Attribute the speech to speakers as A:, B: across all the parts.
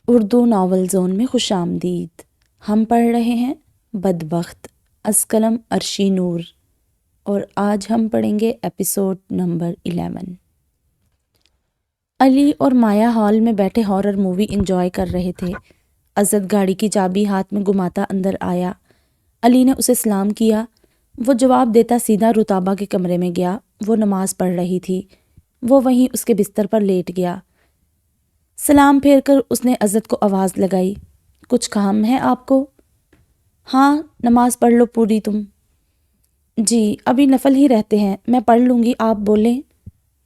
A: Urdu novel zone میں خوش آمدید۔ ہم پڑھ رہے ہیں بدبخت از قلم عرشی نور، اور آج ہم پڑھیں گے ایپیسوڈ نمبر 11۔ علی اور مایا ہال میں بیٹھے ہارر مووی انجوائے کر رہے تھے۔ عزت گاڑی کی چابی ہاتھ میں گھماتا اندر آیا۔ علی نے اسے سلام کیا۔ وہ جواب دیتا سیدھا رتابہ کے کمرے میں گیا۔ وہ نماز پڑھ رہی تھی۔ وہ وہیں اس کے بستر پر لیٹ گیا۔ سلام پھیر کر اس نے عزت کو آواز لگائی، کچھ کام ہے آپ کو؟ ہاں، نماز پڑھ لو پوری تم۔ جی ابھی نفل ہی رہتے ہیں، میں پڑھ لوں گی، آپ بولیں۔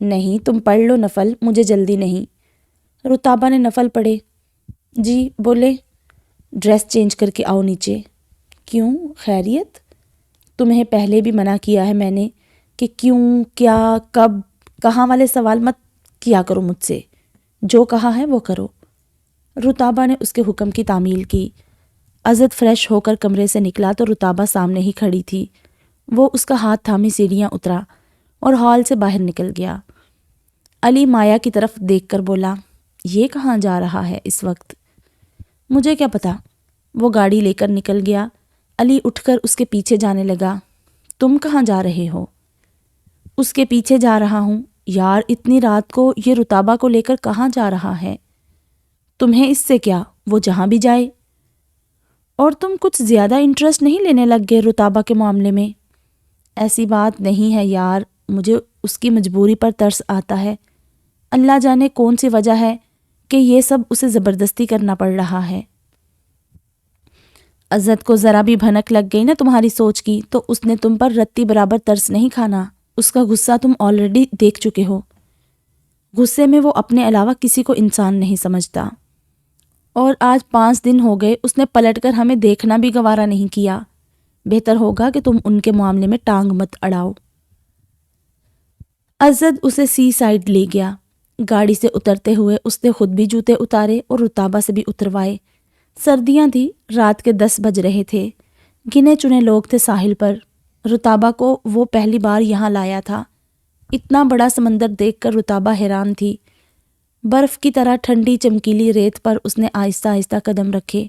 A: نہیں تم پڑھ لو نفل، مجھے جلدی نہیں۔ رتابہ نے نفل پڑھے۔ جی بولے۔ ڈریس چینج کر کے آؤ نیچے۔ کیوں، خیریت؟ تمہیں پہلے بھی منع کیا ہے میں نے کہ کیوں، کیا، کب، کہاں والے سوال مت کیا کرو مجھ سے، جو کہا ہے وہ کرو۔ رتابہ نے اس کے حکم کی تعمیل کی۔ عزت فریش ہو کر کمرے سے نکلا تو رتابہ سامنے ہی کھڑی تھی۔ وہ اس کا ہاتھ تھامے سیڑھیاں اترا اور ہال سے باہر نکل گیا۔ علی مایا کی طرف دیکھ کر بولا، یہ کہاں جا رہا ہے اس وقت؟ مجھے کیا پتا۔ وہ گاڑی لے کر نکل گیا۔ علی اٹھ کر اس کے پیچھے جانے لگا۔ تم کہاں جا رہے ہو؟ اس کے پیچھے جا رہا ہوں۔ یار اتنی رات کو یہ رتابہ کو لے کر کہاں جا رہا ہے؟ تمہیں اس سے کیا، وہ جہاں بھی جائے۔ اور تم کچھ زیادہ انٹرسٹ نہیں لینے لگ گئے رتابہ کے معاملے میں؟ ایسی بات نہیں ہے یار، مجھے اس کی مجبوری پر ترس آتا ہے۔ اللہ جانے کون سی وجہ ہے کہ یہ سب اسے زبردستی کرنا پڑ رہا ہے۔ عزت کو ذرا بھی بھنک لگ گئی نا تمہاری سوچ کی تو اس نے تم پر رتی برابر ترس نہیں کھانا۔ اس کا غصہ تم آلریڈی دیکھ چکے ہو۔ غصے میں وہ اپنے علاوہ کسی کو انسان نہیں سمجھتا۔ اور آج 5 دن ہو گئے اس نے پلٹ کر ہمیں دیکھنا بھی گوارا نہیں کیا۔ بہتر ہوگا کہ تم ان کے معاملے میں ٹانگ مت اڑاؤ۔ عزت اسے سی سائڈ لے گیا۔ گاڑی سے اترتے ہوئے اس نے خود بھی جوتے اتارے اور رتابہ سے بھی اتروائے۔ سردیاں تھی، رات کے 10 بج رہے تھے۔ گنے چنے لوگ تھے ساحل پر۔ رتابہ کو وہ پہلی بار یہاں لایا تھا۔ اتنا بڑا سمندر دیکھ کر رتابہ حیران تھی۔ برف کی طرح ٹھنڈی چمکیلی ریت پر اس نے آہستہ آہستہ قدم رکھے۔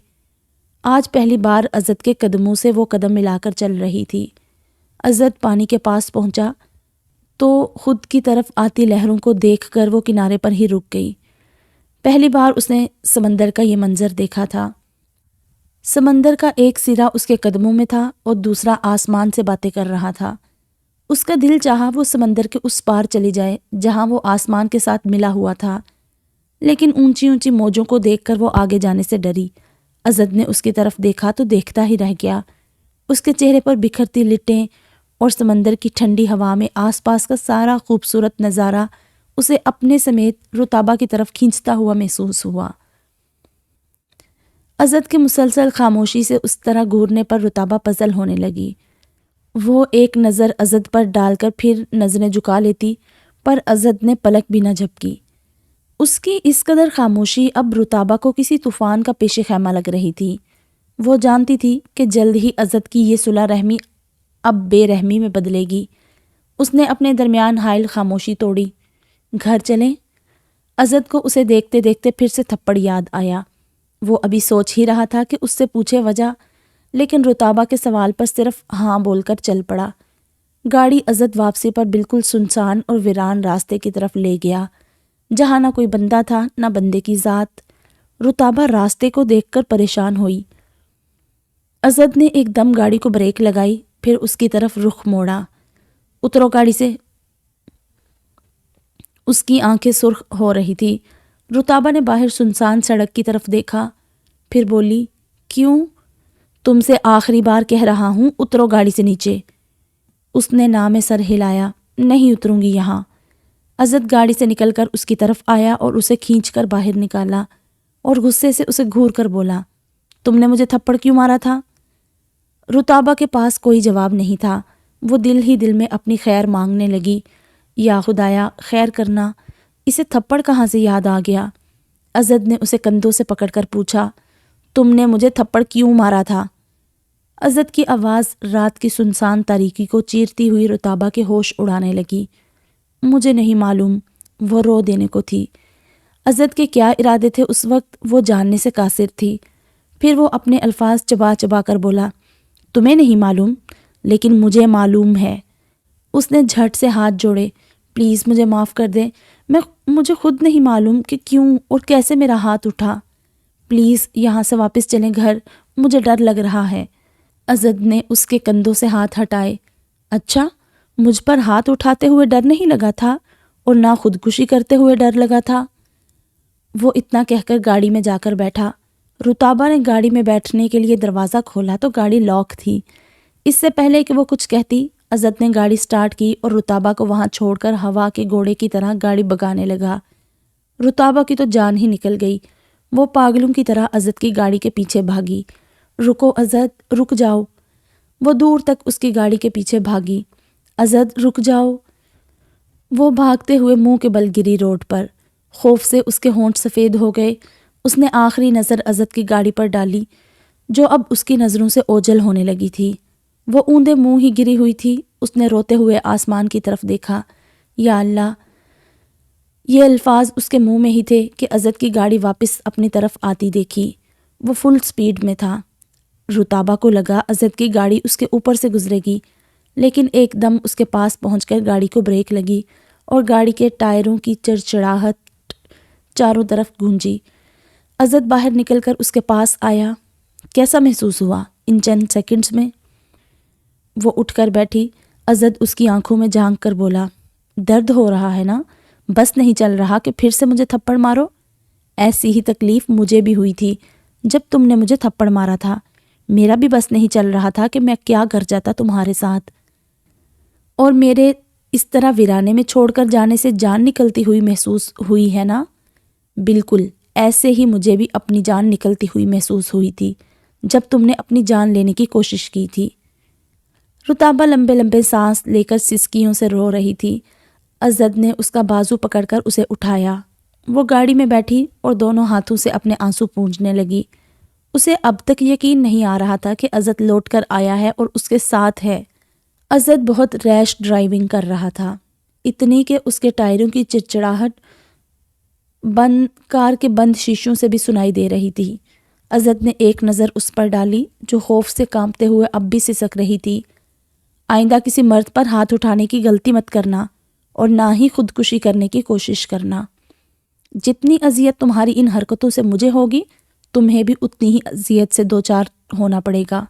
A: آج پہلی بار عزت کے قدموں سے وہ قدم ملا کر چل رہی تھی۔ عزت پانی کے پاس پہنچا تو خود کی طرف آتی لہروں کو دیکھ کر وہ کنارے پر ہی رک گئی۔ پہلی بار اس نے سمندر کا یہ منظر دیکھا تھا۔ سمندر کا ایک سرا اس کے قدموں میں تھا اور دوسرا آسمان سے باتیں کر رہا تھا۔ اس کا دل چاہا وہ سمندر کے اس پار چلی جائے جہاں وہ آسمان کے ساتھ ملا ہوا تھا، لیکن اونچی اونچی موجوں کو دیکھ کر وہ آگے جانے سے ڈری۔ عزت نے اس کی طرف دیکھا تو دیکھتا ہی رہ گیا۔ اس کے چہرے پر بکھرتی لٹیں اور سمندر کی ٹھنڈی ہوا میں آس پاس کا سارا خوبصورت نظارہ اسے اپنے سمیت رتابہ کی طرف کھینچتا ہوا محسوس ہوا۔ عزت کے مسلسل خاموشی سے اس طرح گھورنے پر رتابہ پزل ہونے لگی۔ وہ ایک نظر عزت پر ڈال کر پھر نظریں جھکا لیتی، پر عزت نے پلک بھی نہ جھپکی۔ اس کی اس قدر خاموشی اب رتابہ کو کسی طوفان کا پیش خیمہ لگ رہی تھی۔ وہ جانتی تھی کہ جلد ہی عزت کی یہ صلح رحمی اب بے رحمی میں بدلے گی۔ اس نے اپنے درمیان حائل خاموشی توڑی۔ گھر چلیں؟ عزت کو اسے دیکھتے دیکھتے پھر سے تھپڑ یاد آیا۔ وہ ابھی سوچ ہی رہا تھا کہ اس سے پوچھے وجہ، لیکن رتابہ کے سوال پر صرف ہاں بول کر چل پڑا۔ گاڑی عزت واپسی پر بالکل سنسان اور ویران راستے کی طرف لے گیا، جہاں نہ کوئی بندہ تھا نہ بندے کی ذات۔ رتابہ راستے کو دیکھ کر پریشان ہوئی۔ عزت نے ایک دم گاڑی کو بریک لگائی، پھر اس کی طرف رخ موڑا۔ اترو گاڑی سے۔ اس کی آنکھیں سرخ ہو رہی تھی۔ رتابہ نے باہر سنسان سڑک کی طرف دیکھا، پھر بولی، کیوں؟ تم سے آخری بار کہہ رہا ہوں، اترو گاڑی سے نیچے۔ اس نے ناں میں سر ہلایا، نہیں اتروں گی یہاں۔ عزت گاڑی سے نکل کر اس کی طرف آیا اور اسے کھینچ کر باہر نکالا اور غصے سے اسے گھور کر بولا، تم نے مجھے تھپڑ کیوں مارا تھا؟ رتابہ کے پاس کوئی جواب نہیں تھا۔ وہ دل ہی دل میں اپنی خیر مانگنے لگی، یا خدایا خیر کرنا، اسے تھپڑ کہاں سے یاد آ گیا؟ عزت نے اسے کندھوں سے پکڑ کر پوچھا، تم نے مجھے تھپڑ کیوں مارا تھا؟ عزت کی آواز رات کی سنسان تاریکی کو چیرتی ہوئی رتابہ کے ہوش اڑانے لگی۔ مجھے نہیں معلوم، وہ رو دینے کو تھی۔ عزت کے کیا ارادے تھے اس وقت وہ جاننے سے قاصر تھی۔ پھر وہ اپنے الفاظ چبا چبا کر بولا، تمہیں نہیں معلوم لیکن مجھے معلوم ہے۔ اس نے جھٹ سے ہاتھ جوڑے، پلیز مجھے معاف کر دیں، مجھے خود نہیں معلوم کہ کیوں اور کیسے میرا ہاتھ اٹھا، پلیز یہاں سے واپس چلیں گھر، مجھے ڈر لگ رہا ہے۔ عزت نے اس کے کندھوں سے ہاتھ ہٹائے، اچھا مجھ پر ہاتھ اٹھاتے ہوئے ڈر نہیں لگا تھا اور نہ خودکشی کرتے ہوئے ڈر لگا تھا۔ وہ اتنا کہہ کر گاڑی میں جا کر بیٹھا۔ رتابہ نے گاڑی میں بیٹھنے کے لیے دروازہ کھولا تو گاڑی لاک تھی۔ اس سے پہلے کہ وہ کچھ کہتی، عزت نے گاڑی سٹارٹ کی اور رتابہ کو وہاں چھوڑ کر ہوا کے گھوڑے کی طرح گاڑی بگانے لگا۔ رتابہ کی تو جان ہی نکل گئی۔ وہ پاگلوں کی طرح عزت کی گاڑی کے پیچھے بھاگی۔ رکو عزت، رک جاؤ۔ وہ دور تک اس کی گاڑی کے پیچھے بھاگی۔ عزت رک جاؤ۔ وہ بھاگتے ہوئے منہ کے بل گری روڈ پر۔ خوف سے اس کے ہونٹ سفید ہو گئے۔ اس نے آخری نظر عزت کی گاڑی پر ڈالی جو اب اس کی نظروں سے اوجھل ہونے لگی تھی۔ وہ اوندے منہ ہی گری ہوئی تھی۔ اس نے روتے ہوئے آسمان کی طرف دیکھا، یا اللہ! یہ الفاظ اس کے منہ میں ہی تھے کہ عزت کی گاڑی واپس اپنی طرف آتی دیکھی۔ وہ فل سپیڈ میں تھا۔ رتابہ کو لگا عزت کی گاڑی اس کے اوپر سے گزرے گی، لیکن ایک دم اس کے پاس پہنچ کر گاڑی کو بریک لگی اور گاڑی کے ٹائروں کی چڑچڑاہٹ چاروں طرف گونجی۔ عزت باہر نکل کر اس کے پاس آیا۔ کیسا محسوس ہوا ان چند سیکنڈز میں؟ وہ اٹھ کر بیٹھی۔ عزت اس کی آنکھوں میں جھانک کر بولا، درد ہو رہا ہے نا؟ بس نہیں چل رہا کہ پھر سے مجھے تھپڑ مارو؟ ایسی ہی تکلیف مجھے بھی ہوئی تھی جب تم نے مجھے تھپڑ مارا تھا۔ میرا بھی بس نہیں چل رہا تھا کہ میں کیا کر جاتا تمہارے ساتھ، اور میرے اس طرح ویرانے میں چھوڑ کر جانے سے جان نکلتی ہوئی محسوس ہوئی ہے نا؟ بالکل ایسے ہی مجھے بھی اپنی جان نکلتی ہوئی محسوس ہوئی تھی جب تم نے اپنی جان لینے کی کوشش کی تھی۔ رتابہ لمبے لمبے سانس لے کر سسکیوں سے رو رہی تھی۔ عزت نے اس کا بازو پکڑ کر اسے اٹھایا۔ وہ گاڑی میں بیٹھی اور دونوں ہاتھوں سے اپنے آنسو پونجھنے لگی۔ اسے اب تک یقین نہیں آ رہا تھا کہ عزت لوٹ کر آیا ہے اور اس کے ساتھ ہے۔ عزت بہت ریش ڈرائیونگ کر رہا تھا، اتنی کہ اس کے ٹائروں کی چڑچڑاہٹ کار کے بند شیشوں سے بھی سنائی دے رہی تھی۔ عزت نے ایک نظر اس پر ڈالی جو خوف سے کانپتے ہوئے اب بھی سسک رہی تھی۔ آئندہ کسی مرد پر ہاتھ اٹھانے کی غلطی مت کرنا اور نہ ہی خودکشی کرنے کی کوشش کرنا۔ جتنی اذیت تمہاری ان حرکتوں سے مجھے ہوگی، تمہیں بھی اتنی ہی اذیت سے دوچار ہونا پڑے گا۔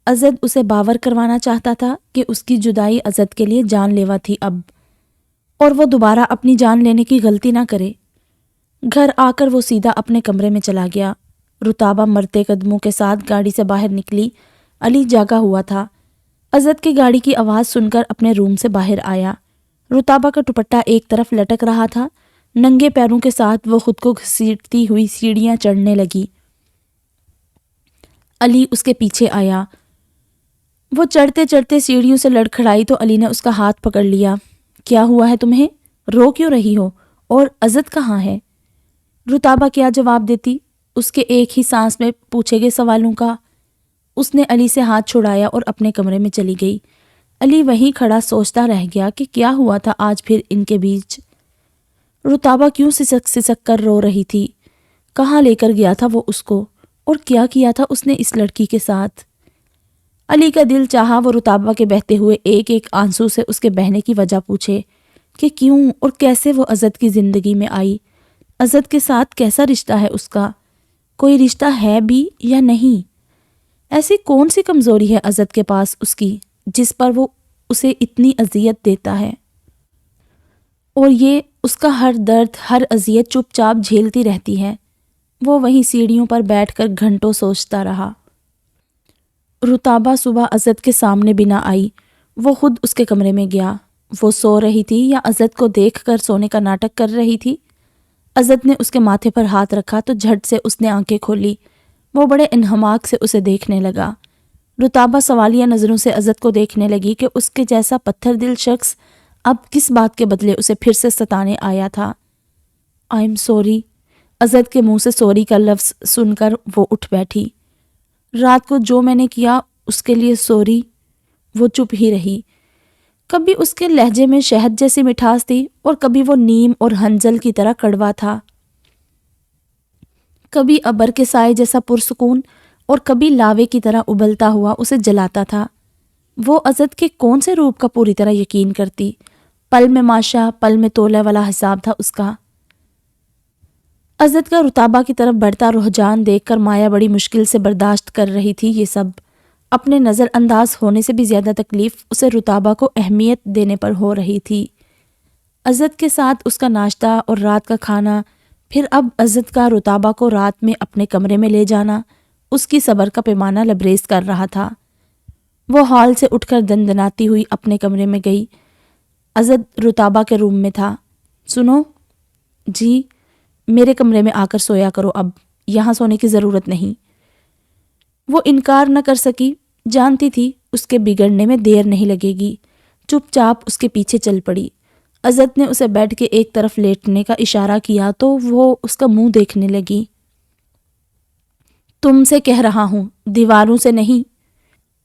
A: عزت اسے باور کروانا چاہتا تھا کہ اس کی جدائی عزت کے لیے جان لیوا تھی اب، اور وہ دوبارہ اپنی جان لینے کی غلطی نہ کرے۔ گھر آ کر وہ سیدھا اپنے کمرے میں چلا گیا۔ رتابہ مرتے قدموں کے ساتھ گاڑی سے باہر نکلی۔ علی جاگا ہوا تھا۔ عزت کی گاڑی کی آواز سن کر اپنے روم سے باہر آیا۔ رتابہ کا دوپٹہ ایک طرف لٹک رہا تھا۔ ننگے پیروں کے ساتھ وہ خود کو گھسیٹتی ہوئی سیڑھیاں چڑھنے لگی۔ علی اس کے پیچھے آیا۔ وہ چڑھتے چڑھتے سیڑھیوں سے لڑکھڑائی تو علی نے اس کا ہاتھ پکڑ لیا۔ کیا ہوا ہے تمہیں؟ رو کیوں رہی ہو؟ اور عزت کہاں ہے؟ رتابہ کیا جواب دیتی اس کے ایک ہی سانس میں پوچھے گئے سوالوں کا۔ اس نے علی سے ہاتھ چھڑایا اور اپنے کمرے میں چلی گئی۔ علی وہیں کھڑا سوچتا رہ گیا کہ کیا ہوا تھا آج پھر ان کے بیچ۔ رتابہ کیوں سسک سسک کر رو رہی تھی؟ کہاں لے کر گیا تھا وہ اس کو؟ اور کیا کیا تھا اس نے اس لڑکی کے ساتھ؟ علی کا دل چاہا وہ رتابہ کے بہتے ہوئے ایک ایک آنسو سے اس کے بہنے کی وجہ پوچھے کہ کیوں اور کیسے وہ عزت کی زندگی میں آئی۔ عزت کے ساتھ کیسا رشتہ ہے اس کا؟ کوئی رشتہ ہے بھی یا نہیں؟ ایسی کون سی کمزوری ہے عزت کے پاس اس کی جس پر وہ اسے اتنی اذیت دیتا ہے، اور یہ اس کا ہر درد ہر اذیت چپ چاپ جھیلتی رہتی ہے۔ وہ وہیں سیڑھیوں پر بیٹھ کر گھنٹوں سوچتا رہا۔ رتابہ صبح عزت کے سامنے بھی نہ آئی۔ وہ خود اس کے کمرے میں گیا۔ وہ سو رہی تھی یا عزت کو دیکھ کر سونے کا ناٹک کر رہی تھی؟ عزت نے اس کے ماتھے پر ہاتھ رکھا تو جھٹ سے اس نے آنکھیں کھولی۔ وہ بڑے انہماک سے اسے دیکھنے لگا۔ رتابہ سوالیہ نظروں سے عزت کو دیکھنے لگی کہ اس کے جیسا پتھر دل شخص اب کس بات کے بدلے اسے پھر سے ستانے آیا تھا۔ I am sorry. عزت کے منہ سے سوری کا لفظ سن کر وہ اٹھ بیٹھی۔ رات کو جو میں نے کیا اس کے لیے سوری۔ وہ چپ ہی رہی۔ کبھی اس کے لہجے میں شہد جیسی مٹھاس تھی اور کبھی وہ نیم اور ہنزل کی طرح کڑوا تھا، کبھی ابر کے سائے جیسا پرسکون اور کبھی لاوے کی طرح ابلتا ہوا اسے جلاتا تھا۔ وہ عزت کے کون سے روپ کا پوری طرح یقین کرتی؟ پل میں ماشا، پل میں تولے والا حساب تھا اس کا۔ عزت کا رتابہ کی طرف بڑھتا رجحان دیکھ کر مایا بڑی مشکل سے برداشت کر رہی تھی۔ یہ سب اپنے نظر انداز ہونے سے بھی زیادہ تکلیف اسے رتابہ کو اہمیت دینے پر ہو رہی تھی۔ عزت کے ساتھ اس کا ناشتہ اور رات کا کھانا، پھر اب عزت کا رتابہ کو رات میں اپنے کمرے میں لے جانا اس کی صبر کا پیمانہ لبریز کر رہا تھا۔ وہ ہال سے اٹھ کر دندناتی ہوئی اپنے کمرے میں گئی۔ عزت رتابہ کے روم میں تھا۔ سنو جی، میرے کمرے میں آ کر سویا کرو، اب یہاں سونے کی ضرورت نہیں۔ وہ انکار نہ کر سکی، جانتی تھی اس کے بگڑنے میں دیر نہیں لگے گی۔ چپ چاپ اس کے پیچھے چل پڑی۔ عزت نے اسے بیڈ کے ایک طرف لیٹنے کا اشارہ کیا تو وہ اس کا منہ دیکھنے لگی۔ تم سے کہہ رہا ہوں، دیواروں سے نہیں۔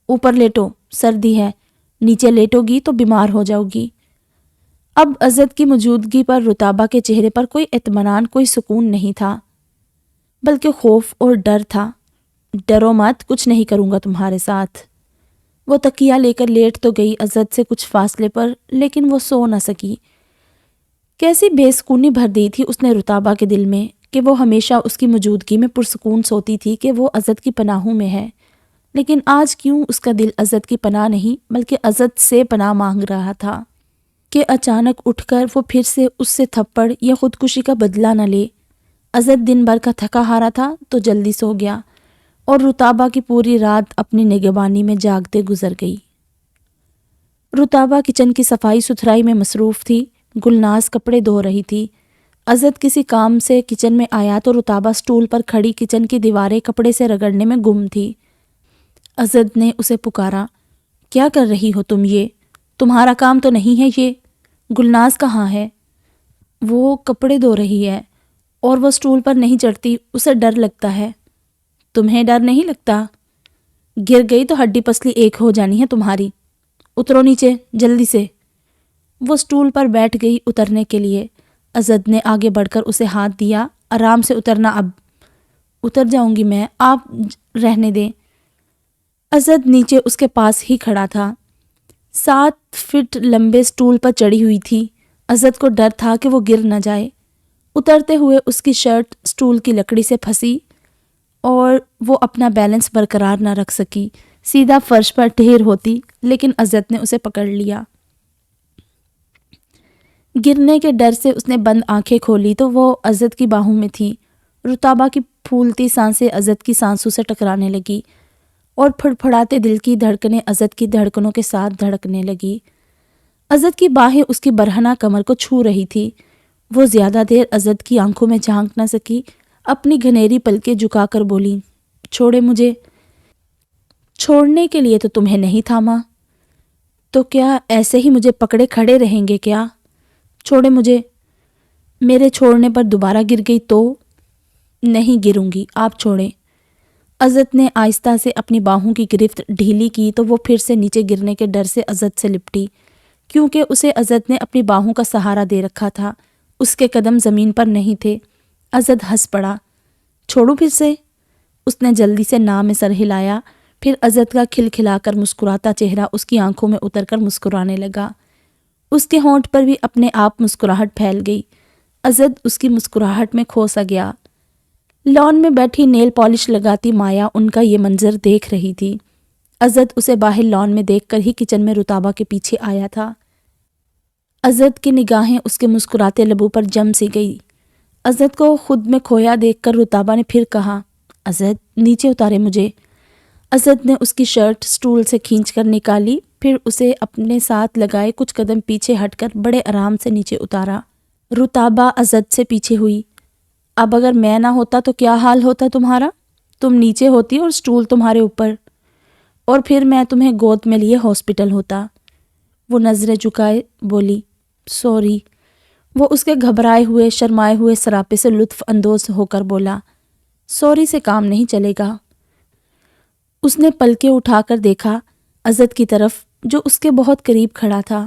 A: اوپر لیٹو، سردی ہے، نیچے لیٹو گی تو بیمار ہو جاؤ گی۔ اب عزت کی موجودگی پر رتابہ کے چہرے پر کوئی اطمینان، کوئی سکون نہیں تھا، بلکہ خوف اور ڈر تھا۔ ڈرو مت، کچھ نہیں کروں گا تمہارے ساتھ۔ وہ تکیہ لے کر لیٹ تو گئی عزت سے کچھ فاصلے پر، لیکن وہ سو نہ سکی۔ کیسی بے سکونی بھر دی تھی اس نے رتابہ کے دل میں کہ وہ ہمیشہ اس کی موجودگی میں پرسکون سوتی تھی کہ وہ عزت کی پناہوں میں ہے، لیکن آج کیوں اس کا دل عزت کی پناہ نہیں بلکہ عزت سے پناہ مانگ رہا تھا کہ اچانک اٹھ کر وہ پھر سے اس سے تھپڑ یا خودکشی کا بدلہ نہ لے۔ عزت دن بھر کا تھکا ہارا تھا تو جلدی سو گیا اور رتابہ کی پوری رات اپنی نگہبانی میں جاگتے گزر گئی۔ رتابہ کچن کی صفائی ستھرائی میں مصروف تھی، گلناز کپڑے دھو رہی تھی۔ عزت کسی کام سے کچن میں آیا تو رتابہ سٹول پر کھڑی کچن کی دیواریں کپڑے سے رگڑنے میں گم تھی۔ عزت نے اسے پکارا، کیا کر رہی ہو تم؟ یہ تمہارا کام تو نہیں ہے یہ؟ گلناز کہاں ہے؟ وہ کپڑے دھو رہی ہے اور وہ سٹول پر نہیں چڑھتی، اسے ڈر لگتا ہے۔ تمہیں ڈر نہیں لگتا؟ گر گئی تو ہڈی پسلی ایک ہو جانی ہے تمہاری۔ اترو نیچے جلدی سے۔ وہ سٹول پر بیٹھ گئی اترنے کے لیے۔ عزت نے آگے بڑھ کر اسے ہاتھ دیا، آرام سے اترنا اب۔ اتر جاؤں گی میں، آپ رہنے دیں۔ عزت نیچے اس کے پاس ہی کھڑا تھا، 7 فٹ لمبے سٹول پر چڑھی ہوئی تھی۔ عزت کو ڈر تھا کہ وہ گر نہ جائے۔ اترتے ہوئے اس کی شرٹ سٹول کی لکڑی سے پھنسی اور وہ اپنا بیلنس برقرار نہ رکھ سکی، سیدھا فرش پر ڈھیر ہوتی، لیکن عزت نے اسے پکڑ لیا۔ گرنے کے ڈر سے اس نے بند آنکھیں کھولی تو وہ عزت کی باہوں میں تھی۔ رتابہ کی پھولتی سانسیں عزت کی سانسوں سے ٹکرانے لگی اور پھڑپھڑاتے دل کی دھڑکنیں عزت کی دھڑکنوں کے ساتھ دھڑکنے لگی۔ عزت کی باہیں اس کی برہنہ کمر کو چھو رہی تھی۔ وہ زیادہ دیر عزت کی آنکھوں میں جھانک نہ سکی، اپنی گھنیری پلکیں جھکا کر بولی، چھوڑے مجھے۔ چھوڑنے کے لیے تو تمہیں نہیں تھاما، تو کیا ایسے ہی مجھے پکڑے کھڑے رہیں گے کیا؟ چھوڑے مجھے۔ میرے چھوڑنے پر دوبارہ گر گئی تو؟ نہیں گروں گی، آپ چھوڑیں۔ عزت نے آہستہ سے اپنی باہوں کی گرفت ڈھیلی کی تو وہ پھر سے نیچے گرنے کے ڈر سے عزت سے لپٹی، کیونکہ اسے عزت نے اپنی باہوں کا سہارا دے رکھا تھا، اس کے قدم زمین پر نہیں تھے۔ عزت ہنس پڑا، چھوڑوں پھر سے؟ اس نے جلدی سے ناں میں سر ہلایا، پھر عزت کا کھلکھلا کر مسکراتا چہرہ اس کی آنکھوں میں اتر کر مسکرانے لگا۔ اس کے ہونٹ پر بھی اپنے آپ مسکراہٹ پھیل گئی۔ عزت اس کی مسکراہٹ میں کھو سا گیا۔ لان میں بیٹھی نیل پالش لگاتی مایا ان کا یہ منظر دیکھ رہی تھی۔ عزت اسے باہر لان میں دیکھ کر ہی کچن میں رتابہ کے پیچھے آیا تھا۔ عزت کی نگاہیں اس کے مسکراتے لبوں پر جم سی گئی۔ عزت کو خود میں کھویا دیکھ کر رتابہ نے پھر کہا، عزت نیچے اتارے مجھے۔ عزت نے اس کی شرٹ سٹول سے کھینچ کر نکالی، پھر اسے اپنے ساتھ لگائے کچھ قدم پیچھے ہٹ کر بڑے آرام سے نیچے اتارا۔ رتابہ عزت سے پیچھے ہوئی۔ اب اگر میں نہ ہوتا تو کیا حال ہوتا تمہارا؟ تم نیچے ہوتی اور سٹول تمہارے اوپر، اور پھر میں تمہیں گود میں لیے ہاسپٹل ہوتا۔ وہ نظریں جھکائے بولی، سوری۔ وہ اس کے گھبرائے ہوئے شرمائے ہوئے سراپے سے لطف اندوز ہو کر بولا، سوری سے کام نہیں چلے گا۔ اس نے پلکیں اٹھا کر دیکھا عزت کی طرف جو اس کے بہت قریب کھڑا تھا۔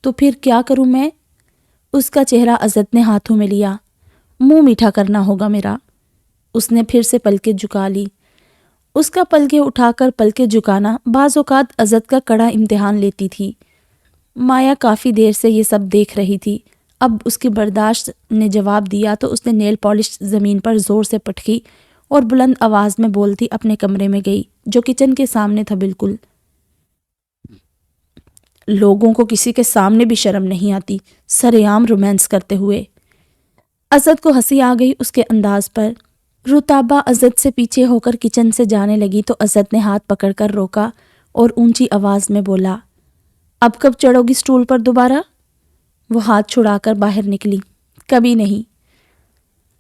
A: تو پھر کیا کروں میں؟ اس کا چہرہ عزت نے ہاتھوں میں لیا۔ منہ میٹھا کرنا ہوگا میرا۔ اس نے پھر سے پلکیں جھکا لی۔ اس کا پلکیں اٹھا کر پلکیں جھکانا بعض اوقات عزت کا کڑا امتحان لیتی تھی۔ مایا کافی دیر سے یہ سب دیکھ رہی تھی۔ اب اس کی برداشت نے جواب دیا تو اس نے نیل پالش زمین پر زور سے پٹکی اور بلند آواز میں بولتی اپنے کمرے میں گئی جو کچن کے سامنے تھا بالکل۔ لوگوں کو کسی کے سامنے بھی شرم نہیں آتی، سرے عام رومانس کرتے ہوئے۔ عزت کو ہنسی آ گئی اس کے انداز پر۔ رتابہ عزت سے پیچھے ہو کر کچن سے جانے لگی تو عزت نے ہاتھ پکڑ کر روکا اور اونچی آواز میں بولا، اب کب چڑھو گی سٹول پر دوبارہ؟ وہ ہاتھ چھڑا کر باہر نکلی۔ کبھی نہیں۔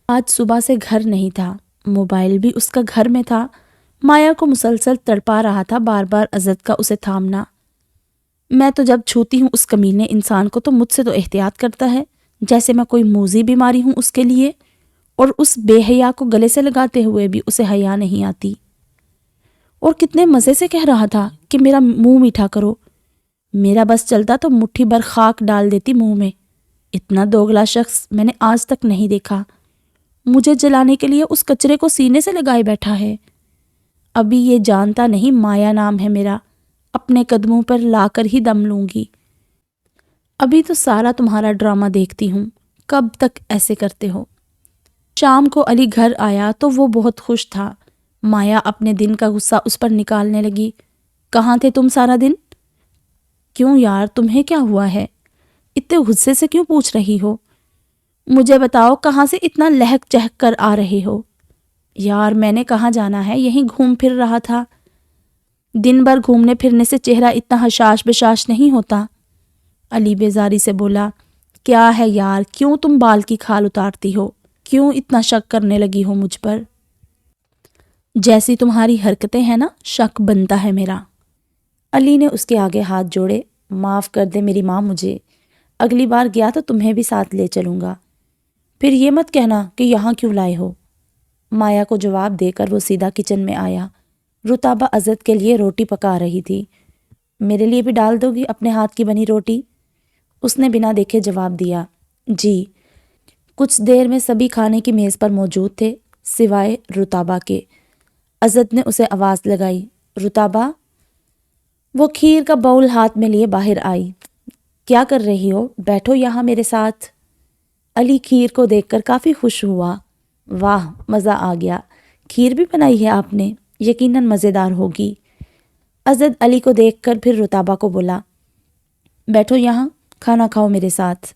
A: آج صبح سے گھر نہیں تھا، موبائل بھی اس کا گھر میں تھا۔ مایا کو مسلسل تڑپا رہا تھا بار بار عزت کا اسے تھامنا۔ میں تو جب چھوتی ہوں اس کمینے انسان کو تو مجھ سے تو احتیاط کرتا ہے جیسے میں کوئی موذی بیماری ہوں اس کے لیے، اور اس بے حیا کو گلے سے لگاتے ہوئے بھی اسے حیا نہیں آتی۔ اور کتنے مزے سے کہہ رہا تھا کہ میرا منہ میٹھا کرو۔ میرا بس چلتا تو مٹھی بھر خاک ڈال دیتی منہ میں۔ اتنا دوگلا شخص میں نے آج تک نہیں دیکھا۔ مجھے جلانے کے لیے اس کچرے کو سینے سے لگائے بیٹھا ہے۔ ابھی یہ جانتا نہیں مایا نام ہے میرا، اپنے قدموں پر لا کر ہی دم لوں گی۔ ابھی تو سارا تمہارا ڈرامہ دیکھتی ہوں، کب تک ایسے کرتے ہو؟ شام کو علی گھر آیا تو وہ بہت خوش تھا۔ مایا اپنے دن کا غصہ اس پر نکالنے لگی۔ کہاں تھے تم سارا دن؟ کیوں یار، تمہیں کیا ہوا ہے؟ اتنے غصے سے کیوں پوچھ رہی ہو؟ مجھے بتاؤ کہاں سے اتنا لہک چہک کر آ رہے ہو؟ یار میں نے کہاں جانا ہے، یہیں گھوم پھر رہا تھا۔ دن بھر گھومنے پھرنے سے چہرہ اتنا حشاش بشاش نہیں ہوتا۔ علی بیزاری سے بولا، کیا ہے یار، کیوں تم بال کی کھال اتارتی ہو؟ کیوں اتنا شک کرنے لگی ہو مجھ پر؟ جیسی تمہاری حرکتیں ہیں نا، شک بنتا ہے میرا۔ علی نے اس کے آگے ہاتھ جوڑے۔ معاف کر دے میری ماں مجھے، اگلی بار گیا تو تمہیں بھی ساتھ لے چلوں گا۔ پھر یہ مت کہنا کہ یہاں کیوں لائے ہو۔ مایا کو جواب دے کر وہ سیدھا کچن میں آیا۔ رتابہ عزت کے لیے روٹی پکا رہی تھی۔ میرے لیے بھی ڈال دو گی اپنے ہاتھ کی بنی روٹی؟ اس نے بنا دیکھے جواب دیا، جی۔ کچھ دیر میں سبھی کھانے کی میز پر موجود تھے سوائے رتابہ کے۔ عزت نے اسے آواز لگائی، رتابہ؟ وہ کھیر کا باؤل ہاتھ میں لیے باہر آئی۔ کیا کر رہی ہو؟ بیٹھو یہاں میرے ساتھ۔ علی کھیر کو دیکھ کر کافی خوش ہوا۔ واہ، مزہ آ گیا، کھیر بھی بنائی ہے آپ نے، یقیناً مزیدار ہوگی۔ عزت علی کو دیکھ کر پھر رتابہ کو بولا، بیٹھو یہاں، کھانا کھاؤ میرے ساتھ۔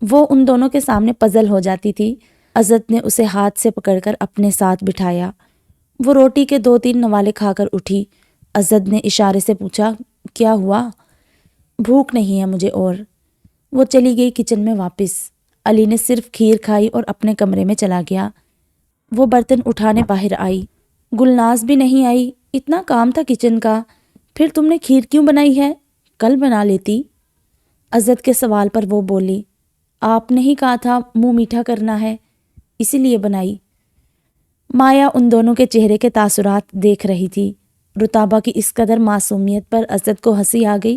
A: وہ ان دونوں کے سامنے پزل ہو جاتی تھی۔ عزت نے اسے ہاتھ سے پکڑ کر اپنے ساتھ بٹھایا۔ وہ روٹی کے 2-3 نوالے کھا کر اٹھی۔ عزت نے اشارے سے پوچھا، کیا ہوا؟ بھوک نہیں ہے مجھے اور۔ وہ چلی گئی کچن میں واپس۔ علی نے صرف کھیر کھائی اور اپنے کمرے میں چلا گیا۔ وہ برتن اٹھانے باہر آئی۔ گلناز بھی نہیں آئی۔ اتنا کام تھا کچن کا، پھر تم نے کھیر کیوں بنائی ہے؟ کل بنا لیتی۔ عزت کے سوال پر وہ بولی، آپ نے ہی کہا تھا منہ میٹھا کرنا ہے، اسی لیے بنائی۔ مایا ان دونوں کے چہرے کے تاثرات دیکھ رہی تھی۔ رتابہ کی اس قدر معصومیت پر عزت کو ہنسی آ گئی۔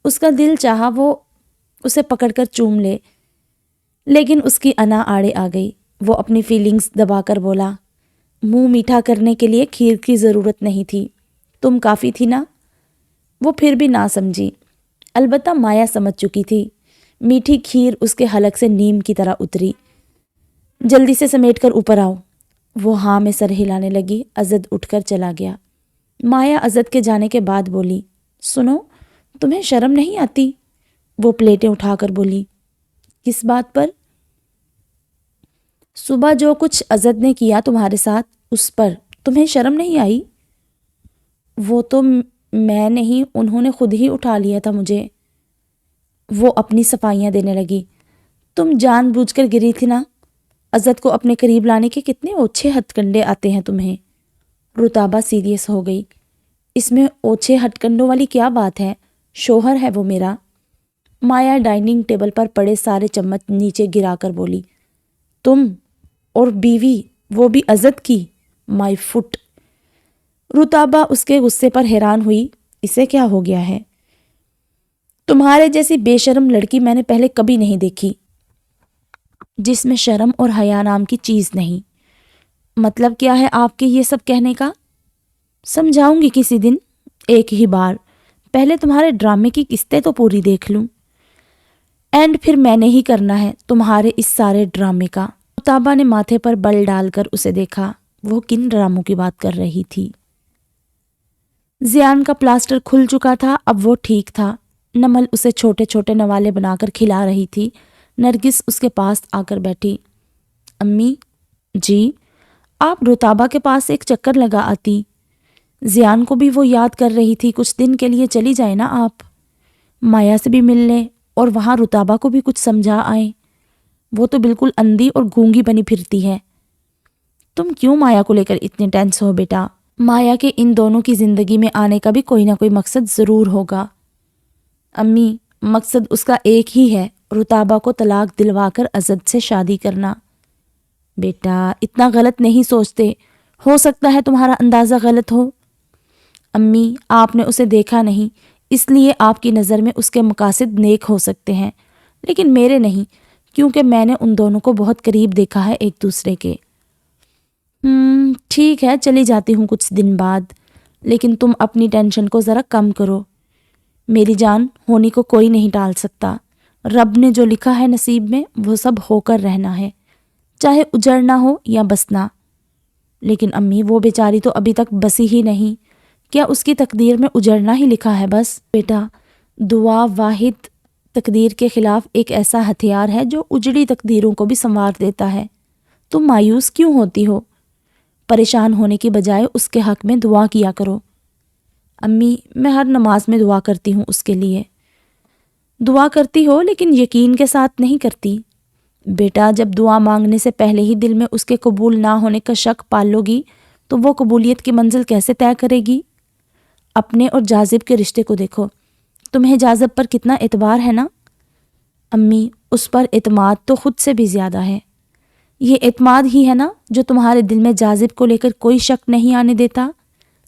A: اس کا دل چاہا وہ اسے پکڑ کر چوم لے، لیکن اس کی انا آڑے آ گئی۔ وہ اپنی فیلنگز دبا کر بولا، منہ میٹھا کرنے کے لیے کھیر کی ضرورت نہیں تھی، تم کافی تھی نا۔ وہ پھر بھی نہ سمجھی۔ البتہ مایا سمجھ چکی تھی۔ میٹھی کھیر اس کے حلق سے نیم کی طرح اتری۔ جلدی سے سمیٹ کر اوپر آؤ۔ وہ ہاں میں سر ہلانے لگی۔ عزت اٹھ کر چلا گیا۔ مایا عزت کے جانے کے بعد بولی، سنو، تمہیں شرم نہیں آتی؟ وہ پلیٹیں اٹھا کر بولی، کس بات پر؟ صبح جو کچھ عزت نے کیا تمہارے ساتھ، اس پر تمہیں شرم نہیں آئی؟ وہ تو میں نہیں، انہوں نے خود ہی اٹھا لیا تھا مجھے۔ وہ اپنی صفائیاں دینے لگی، تم جان بوجھ کر گری تھی نا۔ عزت کو اپنے قریب لانے کے کتنے اوچھے ہتھ کنڈے آتے ہیں تمہیں۔ رتابہ سیریس ہو گئی، اس میں اوچھے ہتھ کنڈوں والی کیا بات ہے؟ شوہر ہے وہ میرا۔ مایا ڈائننگ ٹیبل پر پڑے سارے چمچ نیچے گرا کر بولی، تم اور بیوی، وہ بھی عزت کی، مائی فٹ۔ رتابہ اس کے غصے پر حیران ہوئی، اسے کیا ہو گیا ہے؟ تمہارے جیسی بے شرم لڑکی میں نے پہلے کبھی نہیں دیکھی، جس میں شرم اور حیا نام کی چیز نہیں۔ مطلب کیا ہے آپ کے یہ سب کہنے کا؟ سمجھاؤں گی کسی دن، ایک ہی بار، پہلے تمہارے ڈرامے کی قسطیں تو پوری دیکھ لوں، اینڈ پھر میں نے ہی کرنا ہے تمہارے اس سارے ڈرامے کا۔ رتابہ نے ماتھے پر بل ڈال کر اسے دیکھا، وہ کن ڈراموں کی بات کر رہی تھی؟ زیان کا پلاسٹر کھل چکا تھا، اب وہ ٹھیک تھا۔ نمل اسے چھوٹے چھوٹے نوالے بنا کر کھلا رہی تھی۔ نرگس اس کے پاس آ کر بیٹھی۔ امی جی، آپ رتابہ کے پاس ایک چکر لگا آتی، زیان کو بھی وہ یاد کر رہی تھی، کچھ دن کے لیے چلی جائے نا آپ، مایا سے بھی مل لیں اور وہاں رتابہ کو بھی کچھ سمجھا آئیں، وہ تو بالکل اندھی اور گونگی بنی پھرتی ہے۔ تم کیوں مایا کو لے کر اتنے ٹینس ہو بیٹا؟ مایا کے ان دونوں کی زندگی میں آنے کا بھی کوئی نہ کوئی مقصد ضرور ہوگا۔ امی، مقصد اس کا ایک ہی ہے، رتابہ کو طلاق دلوا کر عزت سے شادی کرنا۔ بیٹا اتنا غلط نہیں سوچتے، ہو سکتا ہے تمہارا اندازہ غلط ہو۔ امی، آپ نے اسے دیکھا نہیں، اس لیے آپ کی نظر میں اس کے مقاصد نیک ہو سکتے ہیں، لیکن میرے نہیں، کیونکہ میں نے ان دونوں کو بہت قریب دیکھا ہے ایک دوسرے کے۔ ٹھیک ہے، چلی جاتی ہوں کچھ دن بعد، لیکن تم اپنی ٹینشن کو ذرا کم کرو۔ میری جان، ہونی کو کوئی نہیں ٹال سکتا، رب نے جو لکھا ہے نصیب میں وہ سب ہو کر رہنا ہے، چاہے اجڑنا ہو یا بسنا۔ لیکن امی، وہ بیچاری تو ابھی تک بسی ہی نہیں، کیا اس کی تقدیر میں اجڑنا ہی لکھا ہے بس؟ بیٹا، دعا واحد تقدیر کے خلاف ایک ایسا ہتھیار ہے جو اجڑی تقدیروں کو بھی سنوار دیتا ہے۔ تم مایوس کیوں ہوتی ہو؟ پریشان ہونے کی بجائے اس کے حق میں دعا کیا کرو۔ امی، میں ہر نماز میں دعا کرتی ہوں اس کے لیے۔ دعا کرتی ہو لیکن یقین کے ساتھ نہیں کرتی۔ بیٹا، جب دعا مانگنے سے پہلے ہی دل میں اس کے قبول نہ ہونے کا شک پال لو گی تو وہ قبولیت کی منزل کیسے طے کرے گی؟ اپنے اور جاذب کے رشتے کو دیکھو، تمہیں جاذب پر کتنا اعتبار ہے نا؟ امی، اس پر اعتماد تو خود سے بھی زیادہ ہے۔ یہ اعتماد ہی ہے نا جو تمہارے دل میں جاذب کو لے کر کوئی شک نہیں آنے دیتا؟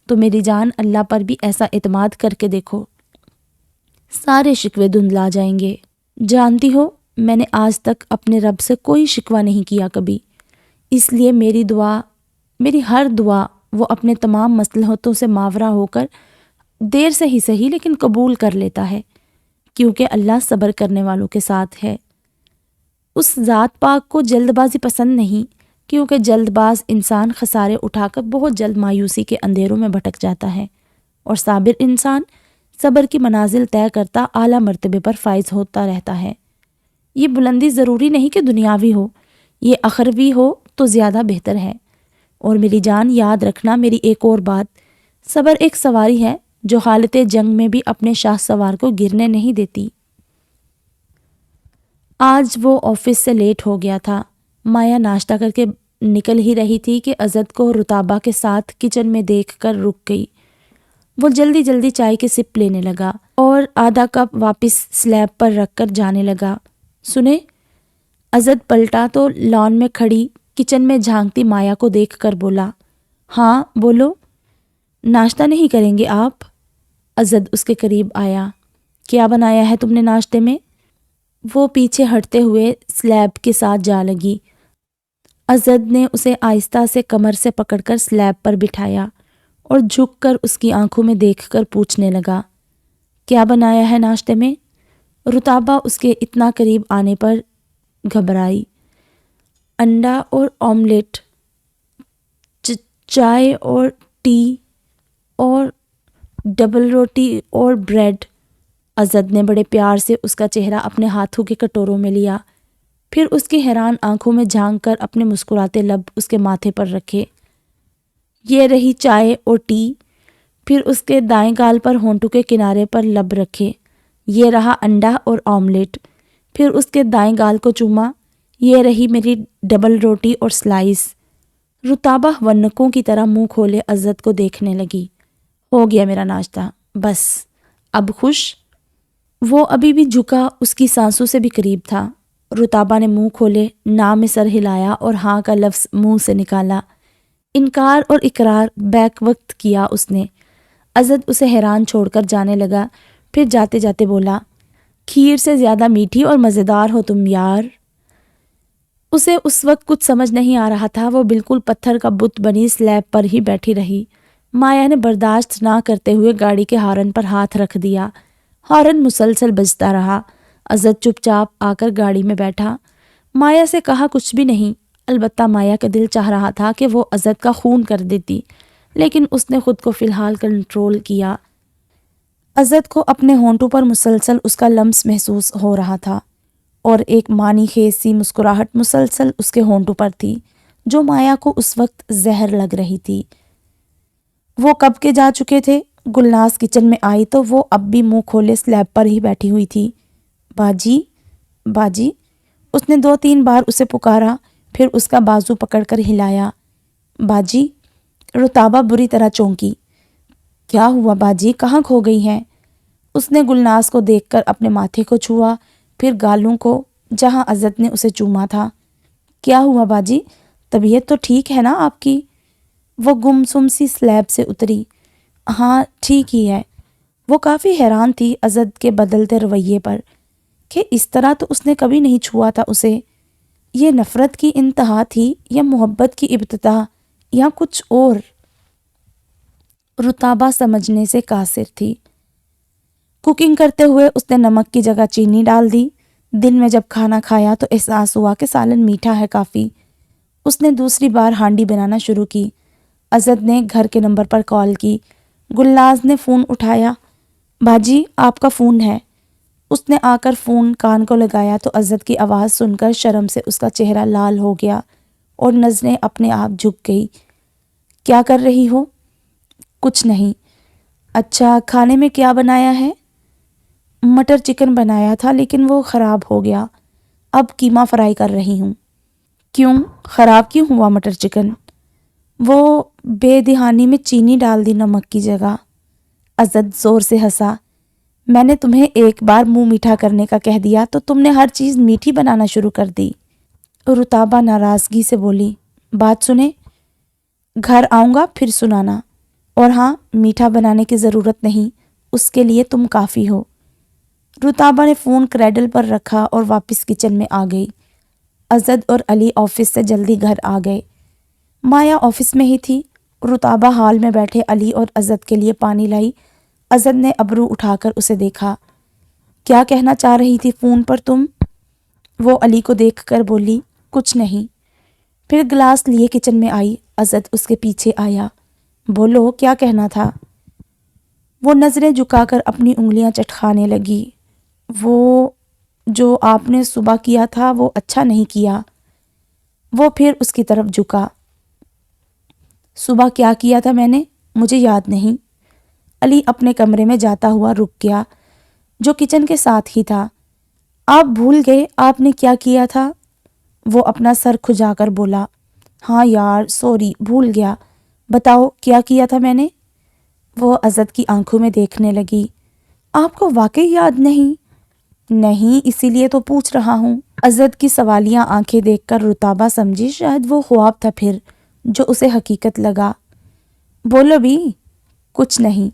A: تو میری جان، اللہ پر بھی ایسا اعتماد کر کے دیکھو، سارے شکوے دھندلا جائیں گے۔ جانتی ہو، میں نے آج تک اپنے رب سے کوئی شکوہ نہیں کیا کبھی، اس لیے میری ہر دعا وہ اپنے تمام مصلحتوں سے ماورا ہو کر دیر سے ہی صحیح لیکن قبول کر لیتا ہے، کیونکہ اللہ صبر کرنے والوں کے ساتھ ہے۔ اس ذات پاک کو جلد بازی پسند نہیں، کیونکہ جلد باز انسان خسارے اٹھا کر بہت جلد مایوسی کے اندھیروں میں بھٹک جاتا ہے، اور صابر انسان صبر کی منازل طے کرتا اعلیٰ مرتبے پر فائز ہوتا رہتا ہے۔ یہ بلندی ضروری نہیں کہ دنیاوی ہو، یہ اخروی ہو تو زیادہ بہتر ہے۔ اور میری جان، یاد رکھنا میری ایک اور بات، صبر ایک سواری ہے جو حالت جنگ میں بھی اپنے شاہ سوار کو گرنے نہیں دیتی۔ آج وہ آفس سے لیٹ ہو گیا تھا۔ مایا ناشتہ کر کے نکل ہی رہی تھی کہ عزت کو رتابہ کے ساتھ کچن میں دیکھ کر رک گئی۔ وہ جلدی جلدی چائے کے سپ لینے لگا اور آدھا کپ واپس سلیب پر رکھ کر جانے لگا۔ سنے؟ عزت پلٹا تو لان میں کھڑی کچن میں جھانکتی مایا کو دیکھ کر بولا۔ ہاں بولو۔ ناشتہ نہیں کریں گے آپ؟ عزت اس کے قریب آیا۔ کیا بنایا ہے تم نے ناشتے میں؟ وہ پیچھے ہٹتے ہوئے سلیب کے ساتھ جا لگی۔ عزت نے اسے آہستہ سے کمر سے پکڑ کر سلیب پر بٹھایا اور جھک کر اس کی آنکھوں میں دیکھ کر پوچھنے لگا، کیا بنایا ہے ناشتے میں؟ رتابہ اس کے اتنا قریب آنے پر گھبرائی۔ انڈا اور آملیٹ، چائے اور ٹی اور ڈبل روٹی اور بریڈ۔ عزت نے بڑے پیار سے اس کا چہرہ اپنے ہاتھوں کے کٹوروں میں لیا، پھر اس کی حیران آنکھوں میں جھانک کر اپنے مسکراتے لب اس کے ماتھے پر رکھے۔ یہ رہی چائے اور ٹی، پھر اس کے دائیں گال پر ہونٹوں کے کنارے پر لب رکھے۔ یہ رہا انڈا اور آملیٹ، پھر اس کے دائیں گال کو چوما۔ یہ رہی میری ڈبل روٹی اور سلائس۔ رتابہ ونکوں کی طرح منہ کھولے عزت کو دیکھنے لگی۔ ہو گیا میرا ناشتہ، بس اب خوش؟ وہ ابھی بھی جھکا اس کی سانسوں سے بھی قریب تھا۔ رتابہ نے منہ کھولے نہ میں سر ہلایا اور ہاں کا لفظ منہ سے نکالا۔ انکار اور اقرار بیک وقت کیا اس نے۔ عزت اسے حیران چھوڑ کر جانے لگا، پھر جاتے جاتے بولا، کھیر سے زیادہ میٹھی اور مزیدار ہو تم یار۔ اسے اس وقت کچھ سمجھ نہیں آ رہا تھا، وہ بالکل پتھر کا بت بنی سلیب پر ہی بیٹھی رہی۔ مایا نے برداشت نہ کرتے ہوئے گاڑی کے ہارن پر ہاتھ رکھ دیا۔ ہارن مسلسل بجتا رہا۔ عزت چپ چاپ آ کر گاڑی میں بیٹھا۔ مایا سے کہا کچھ بھی نہیں، البتہ مایا کا دل چاہ رہا تھا کہ وہ عزت کا خون کر دیتی، لیکن اس نے خود کو فی الحال کنٹرول کیا۔ عزت کو اپنے ہونٹوں پر مسلسل اس کا لمس محسوس ہو رہا تھا، اور ایک معنی خیز سی مسکراہٹ مسلسل اس کے ہونٹوں پر تھی، جو مایا کو اس وقت زہر لگ رہی تھی۔ وہ کب کے جا چکے تھے۔ گلناز کچن میں آئی تو وہ اب بھی منہ کھولے سلیب پر ہی بیٹھی ہوئی تھی۔ باجی، باجی، اس نے 2-3 بار اسے پکارا، پھر اس کا بازو پکڑ کر ہلایا۔ باجی، رتابہ بری طرح چونکی۔ کیا ہوا باجی، کہاں کھو گئی ہیں؟ اس نے گلناز کو دیکھ کر اپنے ماتھے کو چھوا، پھر گالوں کو جہاں عزت نے اسے چوما تھا۔ کیا ہوا باجی، طبیعت تو ٹھیک ہے نا آپ کی؟ وہ گمسم سی سلیب سے اتری۔ ہاں ٹھیک ہی ہے۔ وہ کافی حیران تھی عزت کے بدلتے رویے پر، کہ اس طرح تو اس نے کبھی نہیں چھوا تھا اسے۔ یہ نفرت کی انتہا تھی یا محبت کی ابتدا یا کچھ اور؟ رتابہ سمجھنے سے قاصر تھی۔ کوکنگ کرتے ہوئے اس نے نمک کی جگہ چینی ڈال دی۔ دن میں جب کھانا کھایا تو احساس ہوا کہ سالن میٹھا ہے کافی۔ اس نے دوسری بار ہانڈی بنانا شروع کی۔ عزت نے گھر کے نمبر پر کال کی۔ گلناز نے فون اٹھایا۔ باجی، آپ کا فون ہے۔ اس نے آ کر فون کان کو لگایا تو عزت کی آواز سن کر شرم سے اس کا چہرہ لال ہو گیا اور نظریں اپنے آپ جھک گئی۔ کیا کر رہی ہو؟ کچھ نہیں۔ اچھا، کھانے میں کیا بنایا ہے؟ مٹر چکن بنایا تھا لیکن وہ خراب ہو گیا، اب قیمہ فرائی کر رہی ہوں۔ کیوں خراب کیوں ہوا مٹر چکن؟ وہ بے دہانی میں چینی ڈال دی نمک کی جگہ۔ عزت زور سے ہنسا۔ میں نے تمہیں ایک بار منہ میٹھا کرنے کا کہہ دیا تو تم نے ہر چیز میٹھی بنانا شروع کر دی۔ رتابہ ناراضگی سے بولی۔ بات سنیں، گھر آؤں گا پھر سنانا، اور ہاں میٹھا بنانے کی ضرورت نہیں، اس کے لیے تم کافی ہو۔ رتابہ نے فون کریڈل پر رکھا اور واپس کچن میں آ گئی۔ عزت اور علی آفس سے جلدی گھر آ گئے۔ مایا آفس میں ہی تھی۔ رتابہ ہال میں بیٹھے علی اور عزت کے لیے پانی لائی۔ عزت نے ابرو اٹھا کر اسے دیکھا۔ کیا کہنا چاہ رہی تھی فون پر تم؟ وہ علی کو دیکھ کر بولی۔ کچھ نہیں۔ پھر گلاس لیے کچن میں آئی۔ عزت اس کے پیچھے آیا۔ بولو، کیا کہنا تھا؟ وہ نظریں جھکا کر اپنی انگلیاں چٹکانے لگی۔ وہ جو آپ نے صبح کیا تھا وہ اچھا نہیں کیا۔ وہ پھر اس کی طرف جھکا۔ صبح کیا کیا تھا میں نے؟ مجھے یاد نہیں۔ علی اپنے کمرے میں جاتا ہوا رک گیا، جو کچن کے ساتھ ہی تھا۔ آپ بھول گئے آپ نے کیا کیا تھا؟ وہ اپنا سر کھجا کر بولا۔ ہاں یار، سوری، بھول گیا۔ بتاؤ کیا کیا تھا میں نے؟ وہ عزت کی آنکھوں میں دیکھنے لگی۔ آپ کو واقعی یاد نہیں؟ نہیں، اسی لیے تو پوچھ رہا ہوں۔ عزت کی سوالیہ آنکھیں دیکھ کر رتابہ سمجھی شاید وہ خواب تھا پھر، جو اسے حقیقت لگا۔ بولو بھی۔ کچھ نہیں۔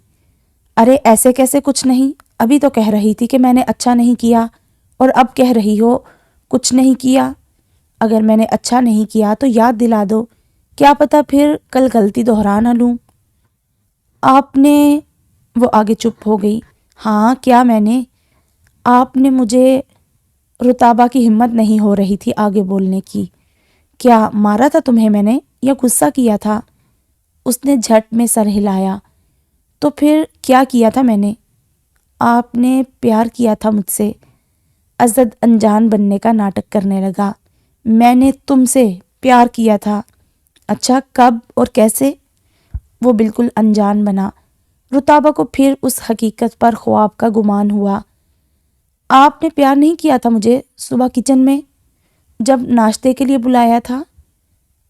A: ارے ایسے کیسے کچھ نہیں؟ ابھی تو کہہ رہی تھی کہ میں نے اچھا نہیں کیا، اور اب کہہ رہی ہو کچھ نہیں کیا۔ اگر میں نے اچھا نہیں کیا تو یاد دلا دو، کیا پتہ پھر کل غلطی دہرا نہ لوں۔ آپ نے… وہ آگے چپ ہو گئی۔ ہاں کیا میں نے؟ آپ نے مجھے… رتابہ کی ہمت نہیں ہو رہی تھی آگے بولنے کی۔ کیا مارا تھا تمہیں میں نے یا غصہ کیا تھا؟ اس نے جھٹ میں سر ہلایا۔ تو پھر کیا کیا تھا میں نے؟ آپ نے پیار کیا تھا مجھ سے۔ عزت انجان بننے کا ناٹک کرنے لگا۔ میں نے تم سے پیار کیا تھا؟ اچھا، کب اور کیسے؟ وہ بالکل انجان بنا۔ رتابہ کو پھر اس حقیقت پر خواب کا گمان ہوا۔ آپ نے پیار نہیں کیا تھا مجھے صبح کچن میں جب ناشتے کے لیے بلایا تھا؟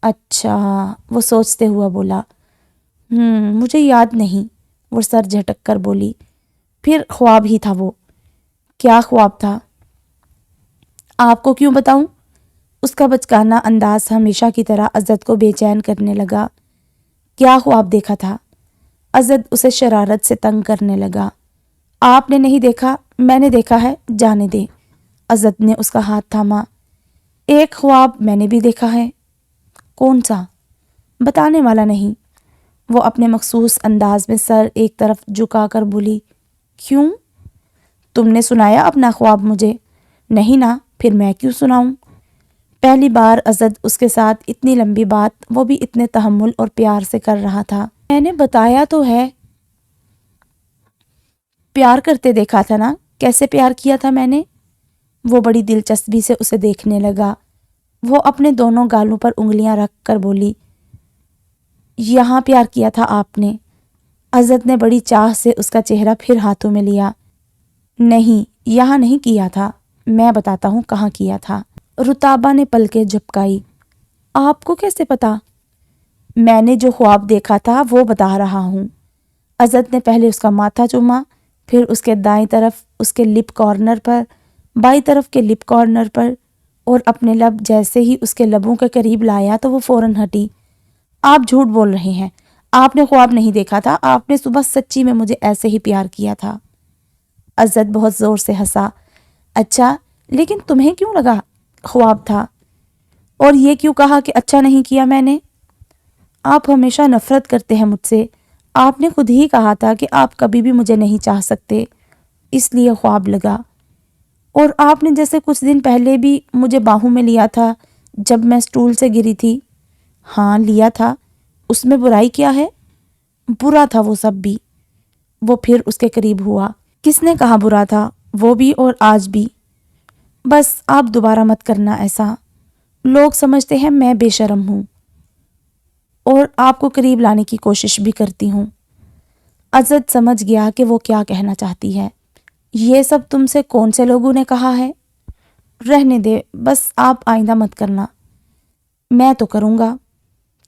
A: اچھا، وہ سوچتے ہوا بولا۔ مجھے یاد نہیں، وہ سر جھٹک کر بولی۔ پھر خواب ہی تھا وہ۔ کیا خواب تھا؟ آپ کو کیوں بتاؤں؟ اس کا بچکانہ انداز ہمیشہ کی طرح عزت کو بے چین کرنے لگا۔ کیا خواب دیکھا تھا؟ عزت اسے شرارت سے تنگ کرنے لگا۔ آپ نے نہیں دیکھا، میں نے دیکھا ہے، جانے دے۔ عزت نے اس کا ہاتھ تھاما۔ ایک خواب میں نے بھی دیکھا ہے۔ کون سا؟ بتانے والا نہیں۔ وہ اپنے مخصوص انداز میں سر ایک طرف جھکا کر بولی۔ کیوں؟ تم نے سنایا اپنا خواب مجھے؟ نہیں نا، پھر میں کیوں سناؤں؟ پہلی بار عزت اس کے ساتھ اتنی لمبی بات، وہ بھی اتنے تحمل اور پیار سے کر رہا تھا۔ میں نے بتایا تو ہے، پیار کرتے دیکھا تھا نا، کیسے پیار کیا تھا میں نے؟ وہ بڑی دلچسپی سے اسے دیکھنے لگا۔ وہ اپنے دونوں گالوں پر انگلیاں رکھ کر بولی، یہاں پیار کیا تھا آپ نے؟ عزت نے بڑی چاہ سے اس کا چہرہ پھر ہاتھوں میں لیا۔ نہیں، یہاں نہیں کیا تھا، میں بتاتا ہوں کہاں کیا تھا۔ رتابہ نے پلکیں جھپکائی۔ آپ کو کیسے پتا؟ میں نے جو خواب دیکھا تھا وہ بتا رہا ہوں۔ عزت نے پہلے اس کا ماتھا چوما، پھر اس کے دائیں طرف اس کے لپ کارنر پر، بائیں طرف کے لپ کارنر پر، اور اپنے لب جیسے ہی اس کے لبوں کے قریب لایا تو وہ فوراً ہٹی۔ آپ جھوٹ بول رہے ہیں، آپ نے خواب نہیں دیکھا تھا، آپ نے صبح سچی میں مجھے ایسے ہی پیار کیا تھا۔ عزت بہت زور سے ہنسا۔ اچھا، لیکن تمہیں کیوں لگا خواب تھا؟ اور یہ کیوں کہا کہ اچھا نہیں کیا میں نے؟ آپ ہمیشہ نفرت کرتے ہیں مجھ سے، آپ نے خود ہی کہا تھا کہ آپ کبھی بھی مجھے نہیں چاہ سکتے، اس لیے خواب لگا۔ اور آپ نے جیسے کچھ دن پہلے بھی مجھے باہوں میں لیا تھا جب میں اسٹول سے گری تھی۔ ہاں لیا تھا، اس میں برائی کیا ہے؟ برا تھا وہ سب بھی۔ وہ پھر اس کے قریب ہوا۔ کس نے کہا برا تھا؟ وہ بھی اور آج بھی۔ بس آپ دوبارہ مت کرنا ایسا، لوگ سمجھتے ہیں میں بے شرم ہوں اور آپ کو قریب لانے کی کوشش بھی کرتی ہوں۔ عزت سمجھ گیا کہ وہ کیا کہنا چاہتی ہے۔ یہ سب تم سے کون سے لوگوں نے کہا ہے؟ رہنے دے، بس آپ آئندہ مت کرنا۔ میں تو کروں گا۔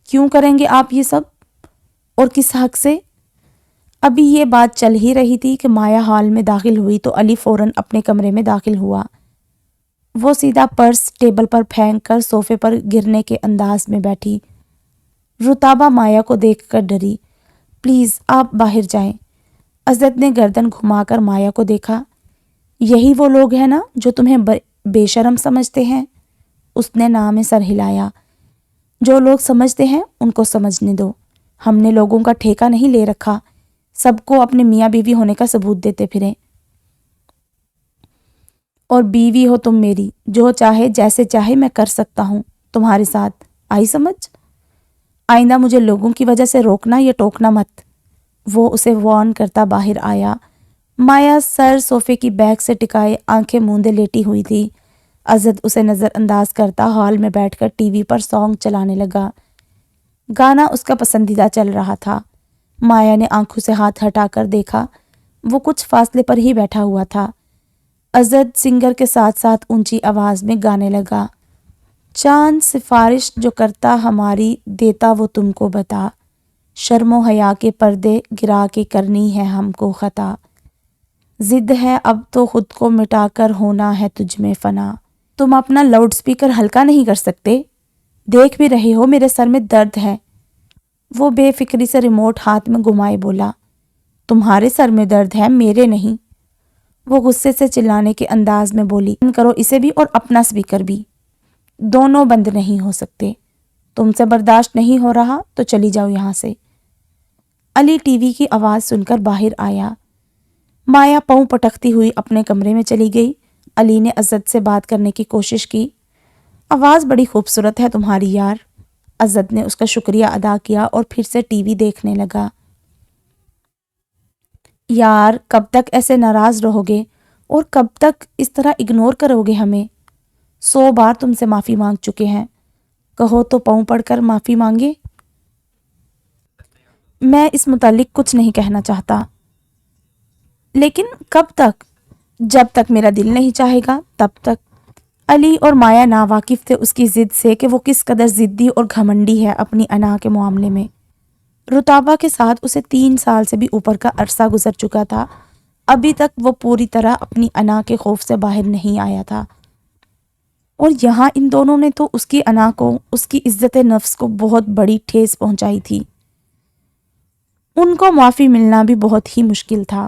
A: کیوں کریں گے آپ یہ سب؟ اور کس حق سے؟ ابھی یہ بات چل ہی رہی تھی کہ مایا ہال میں داخل ہوئی تو علی فوراً اپنے کمرے میں داخل ہوا۔ وہ سیدھا پرس ٹیبل پر پھینک کر صوفے پر گرنے کے انداز میں بیٹھی۔ رتابہ مایا کو دیکھ کر ڈری۔ پلیز آپ باہر جائیں۔ عزت نے گردن گھما کر مایا کو دیکھا۔ یہی وہ لوگ ہیں نا جو تمہیں بے شرم سمجھتے ہیں؟ اس نے نام میں سر ہلایا۔ جو لوگ سمجھتے ہیں ان کو سمجھنے دو، ہم نے لوگوں کا ٹھیکہ نہیں لے رکھا، سب کو اپنے میاں بیوی ہونے کا ثبوت دیتے پھریں۔ اور بیوی ہو تم میری، جو چاہے جیسے چاہے میں کر سکتا ہوں تمہارے ساتھ، آئی سمجھ؟ آئندہ مجھے لوگوں کی وجہ سے روکنا یا ٹوکنا مت۔ وہ اسے وارن کرتا باہر آیا۔ مایا سر صوفے کی بیک سے ٹکائے آنکھیں موندے لیٹی ہوئی تھی۔ عزت اسے نظر انداز کرتا ہال میں بیٹھ کر ٹی وی پر سانگ چلانے لگا۔ گانا اس کا پسندیدہ چل رہا تھا۔ مایا نے آنکھوں سے ہاتھ ہٹا کر دیکھا، وہ کچھ فاصلے پر ہی بیٹھا ہوا تھا۔ عزت سنگر کے ساتھ ساتھ اونچی آواز میں گانے لگا۔ چاند سفارش جو کرتا ہماری، دیتا وہ تم کو بتا، شرم و حیا کے پردے گرا کے کرنی ہے ہم کو خطا، ضد ہے اب تو خود کو مٹا کر ہونا ہے تجھ میں فنا۔ تم اپنا لاؤڈ سپیکر ہلکا نہیں کر سکتے؟ دیکھ بھی رہے ہو میرے سر میں درد ہے۔ وہ بے فکری سے ریموٹ ہاتھ میں گھمائے بولا۔ تمہارے سر میں درد ہے، میرے نہیں۔ وہ غصے سے چلانے کے انداز میں بولی، بند کرو اسے بھی اور اپنا سپیکر بھی، دونوں بند نہیں ہو سکتے۔ تم سے برداشت نہیں ہو رہا تو چلی جاؤ یہاں سے۔ علی ٹی وی کی آواز سن کر باہر آیا۔ مایا پاؤں پٹکتی ہوئی اپنے کمرے میں چلی گئی۔ علی نے عزت سے بات کرنے کی کوشش کی۔ آواز بڑی خوبصورت ہے تمہاری یار۔ عزت نے اس کا شکریہ ادا کیا اور پھر سے ٹی وی دیکھنے لگا۔ یار کب تک ایسے ناراض رہو گے اور کب تک اس طرح اگنور کرو گے ہمیں؟ 100 بار تم سے معافی مانگ چکے ہیں، کہو تو پاؤں پڑ کر معافی مانگے۔ میں اس متعلق کچھ نہیں کہنا چاہتا، لیکن کب تک؟ جب تک میرا دل نہیں چاہے گا تب تک۔ علی اور مایا ناواقف تھے اس کی ضد سے کہ وہ کس قدر ضدی اور گھمنڈی ہے اپنی انا کے معاملے میں۔ رتابہ کے ساتھ اسے 3 سال سے بھی اوپر کا عرصہ گزر چکا تھا، ابھی تک وہ پوری طرح اپنی انا کے خوف سے باہر نہیں آیا تھا، اور یہاں ان دونوں نے تو اس کی انا کو، اس کی عزت نفس کو بہت بڑی ٹھیس پہنچائی تھی۔ ان کو معافی ملنا بھی بہت ہی مشکل تھا۔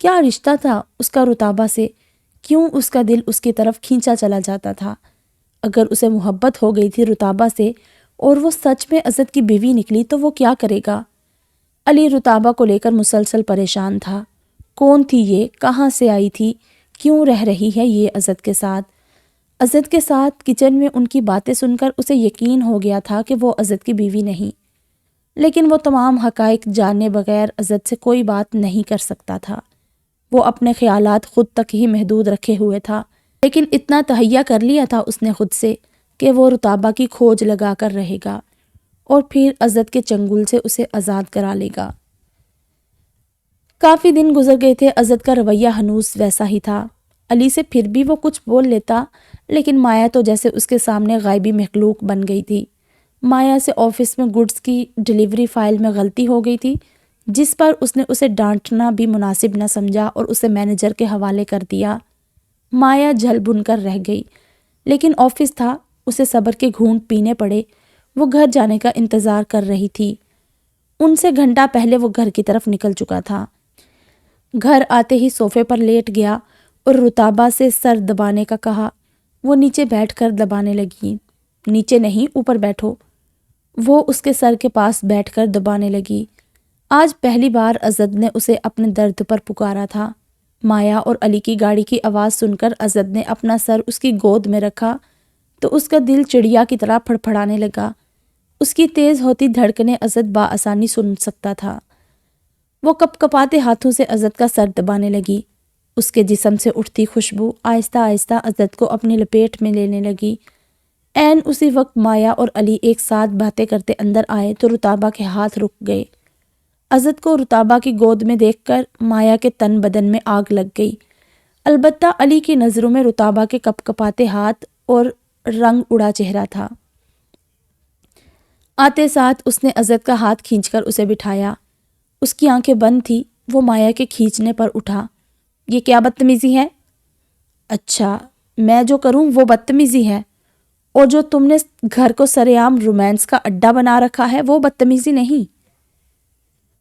A: کیا رشتہ تھا اس کا رتابہ سے؟ کیوں اس کا دل اس کی طرف کھینچا چلا جاتا تھا؟ اگر اسے محبت ہو گئی تھی رتابہ سے اور وہ سچ میں عزت کی بیوی نکلی تو وہ کیا کرے گا؟ علی رتابہ کو لے کر مسلسل پریشان تھا۔ کون تھی یہ؟ کہاں سے آئی تھی؟ کیوں رہ رہی ہے یہ عزت کے ساتھ؟ عزت کے ساتھ کچن میں ان کی باتیں سن کر اسے یقین ہو گیا تھا کہ وہ عزت کی بیوی نہیں، لیکن وہ تمام حقائق جانے بغیر عزت سے کوئی بات نہیں کر سکتا تھا۔ وہ اپنے خیالات خود تک ہی محدود رکھے ہوئے تھا، لیکن اتنا تہیہ کر لیا تھا اس نے خود سے کہ وہ رتابہ کی کھوج لگا کر رہے گا اور پھر عزت کے چنگل سے اسے آزاد کرا لے گا۔ کافی دن گزر گئے تھے، عزت کا رویہ ہنوز ویسا ہی تھا۔ علی سے پھر بھی وہ کچھ بول لیتا، لیکن مایا تو جیسے اس کے سامنے غائبی مخلوق بن گئی تھی۔ مایا سے آفس میں گڈز کی ڈیلیوری فائل میں غلطی ہو گئی تھی، جس پر اس نے اسے ڈانٹنا بھی مناسب نہ سمجھا اور اسے مینیجر کے حوالے کر دیا۔ مایا جھل بن کر رہ گئی، لیکن آفس تھا، اسے صبر کے گھونٹ پینے پڑے۔ وہ گھر جانے کا انتظار کر رہی تھی۔ ان سے گھنٹہ پہلے وہ گھر کی طرف نکل چکا تھا۔ گھر آتے ہی صوفے پر لیٹ گیا اور رتابہ سے سر دبانے کا کہا۔ وہ نیچے بیٹھ کر دبانے لگی۔ نیچے نہیں، اوپر بیٹھو۔ وہ اس کے سر کے پاس بیٹھ کر دبانے لگی۔ آج پہلی بار عزت نے اسے اپنے درد پر پکارا تھا۔ مایا اور علی کی گاڑی کی آواز سن کر عزت نے اپنا سر اس کی گود میں رکھا تو اس کا دل چڑیا کی طرح پھڑپھڑانے لگا۔ اس کی تیز ہوتی دھڑکنیں عزت بآسانی سن سکتا تھا۔ وہ کپ کپاتے ہاتھوں سے عزت کا سر دبانے لگی۔ اس کے جسم سے اٹھتی خوشبو آہستہ آہستہ عزت کو اپنی لپیٹ میں لینے لگی۔ عین اسی وقت مایا اور علی ایک ساتھ باتیں کرتے اندر آئے تو رتابہ کے ہاتھ رک گئے۔ عزت کو رتابہ کی گود میں دیکھ کر مایا کے تن بدن میں آگ لگ گئی، البتہ علی کی نظروں میں رتابہ کے کپ کپاتے ہاتھ اور رنگ اڑا چہرہ تھا۔ آتے ساتھ اس نے عزت کا ہاتھ کھینچ کر اسے بٹھایا۔ اس کی آنکھیں بند تھی، وہ مایا کے کھینچنے پر اٹھا۔ یہ کیا بدتمیزی ہے؟ اچھا، میں جو کروں وہ بدتمیزی ہے، اور جو تم نے گھر کو سرعام رومانس کا اڈا بنا رکھا ہے وہ بدتمیزی نہیں۔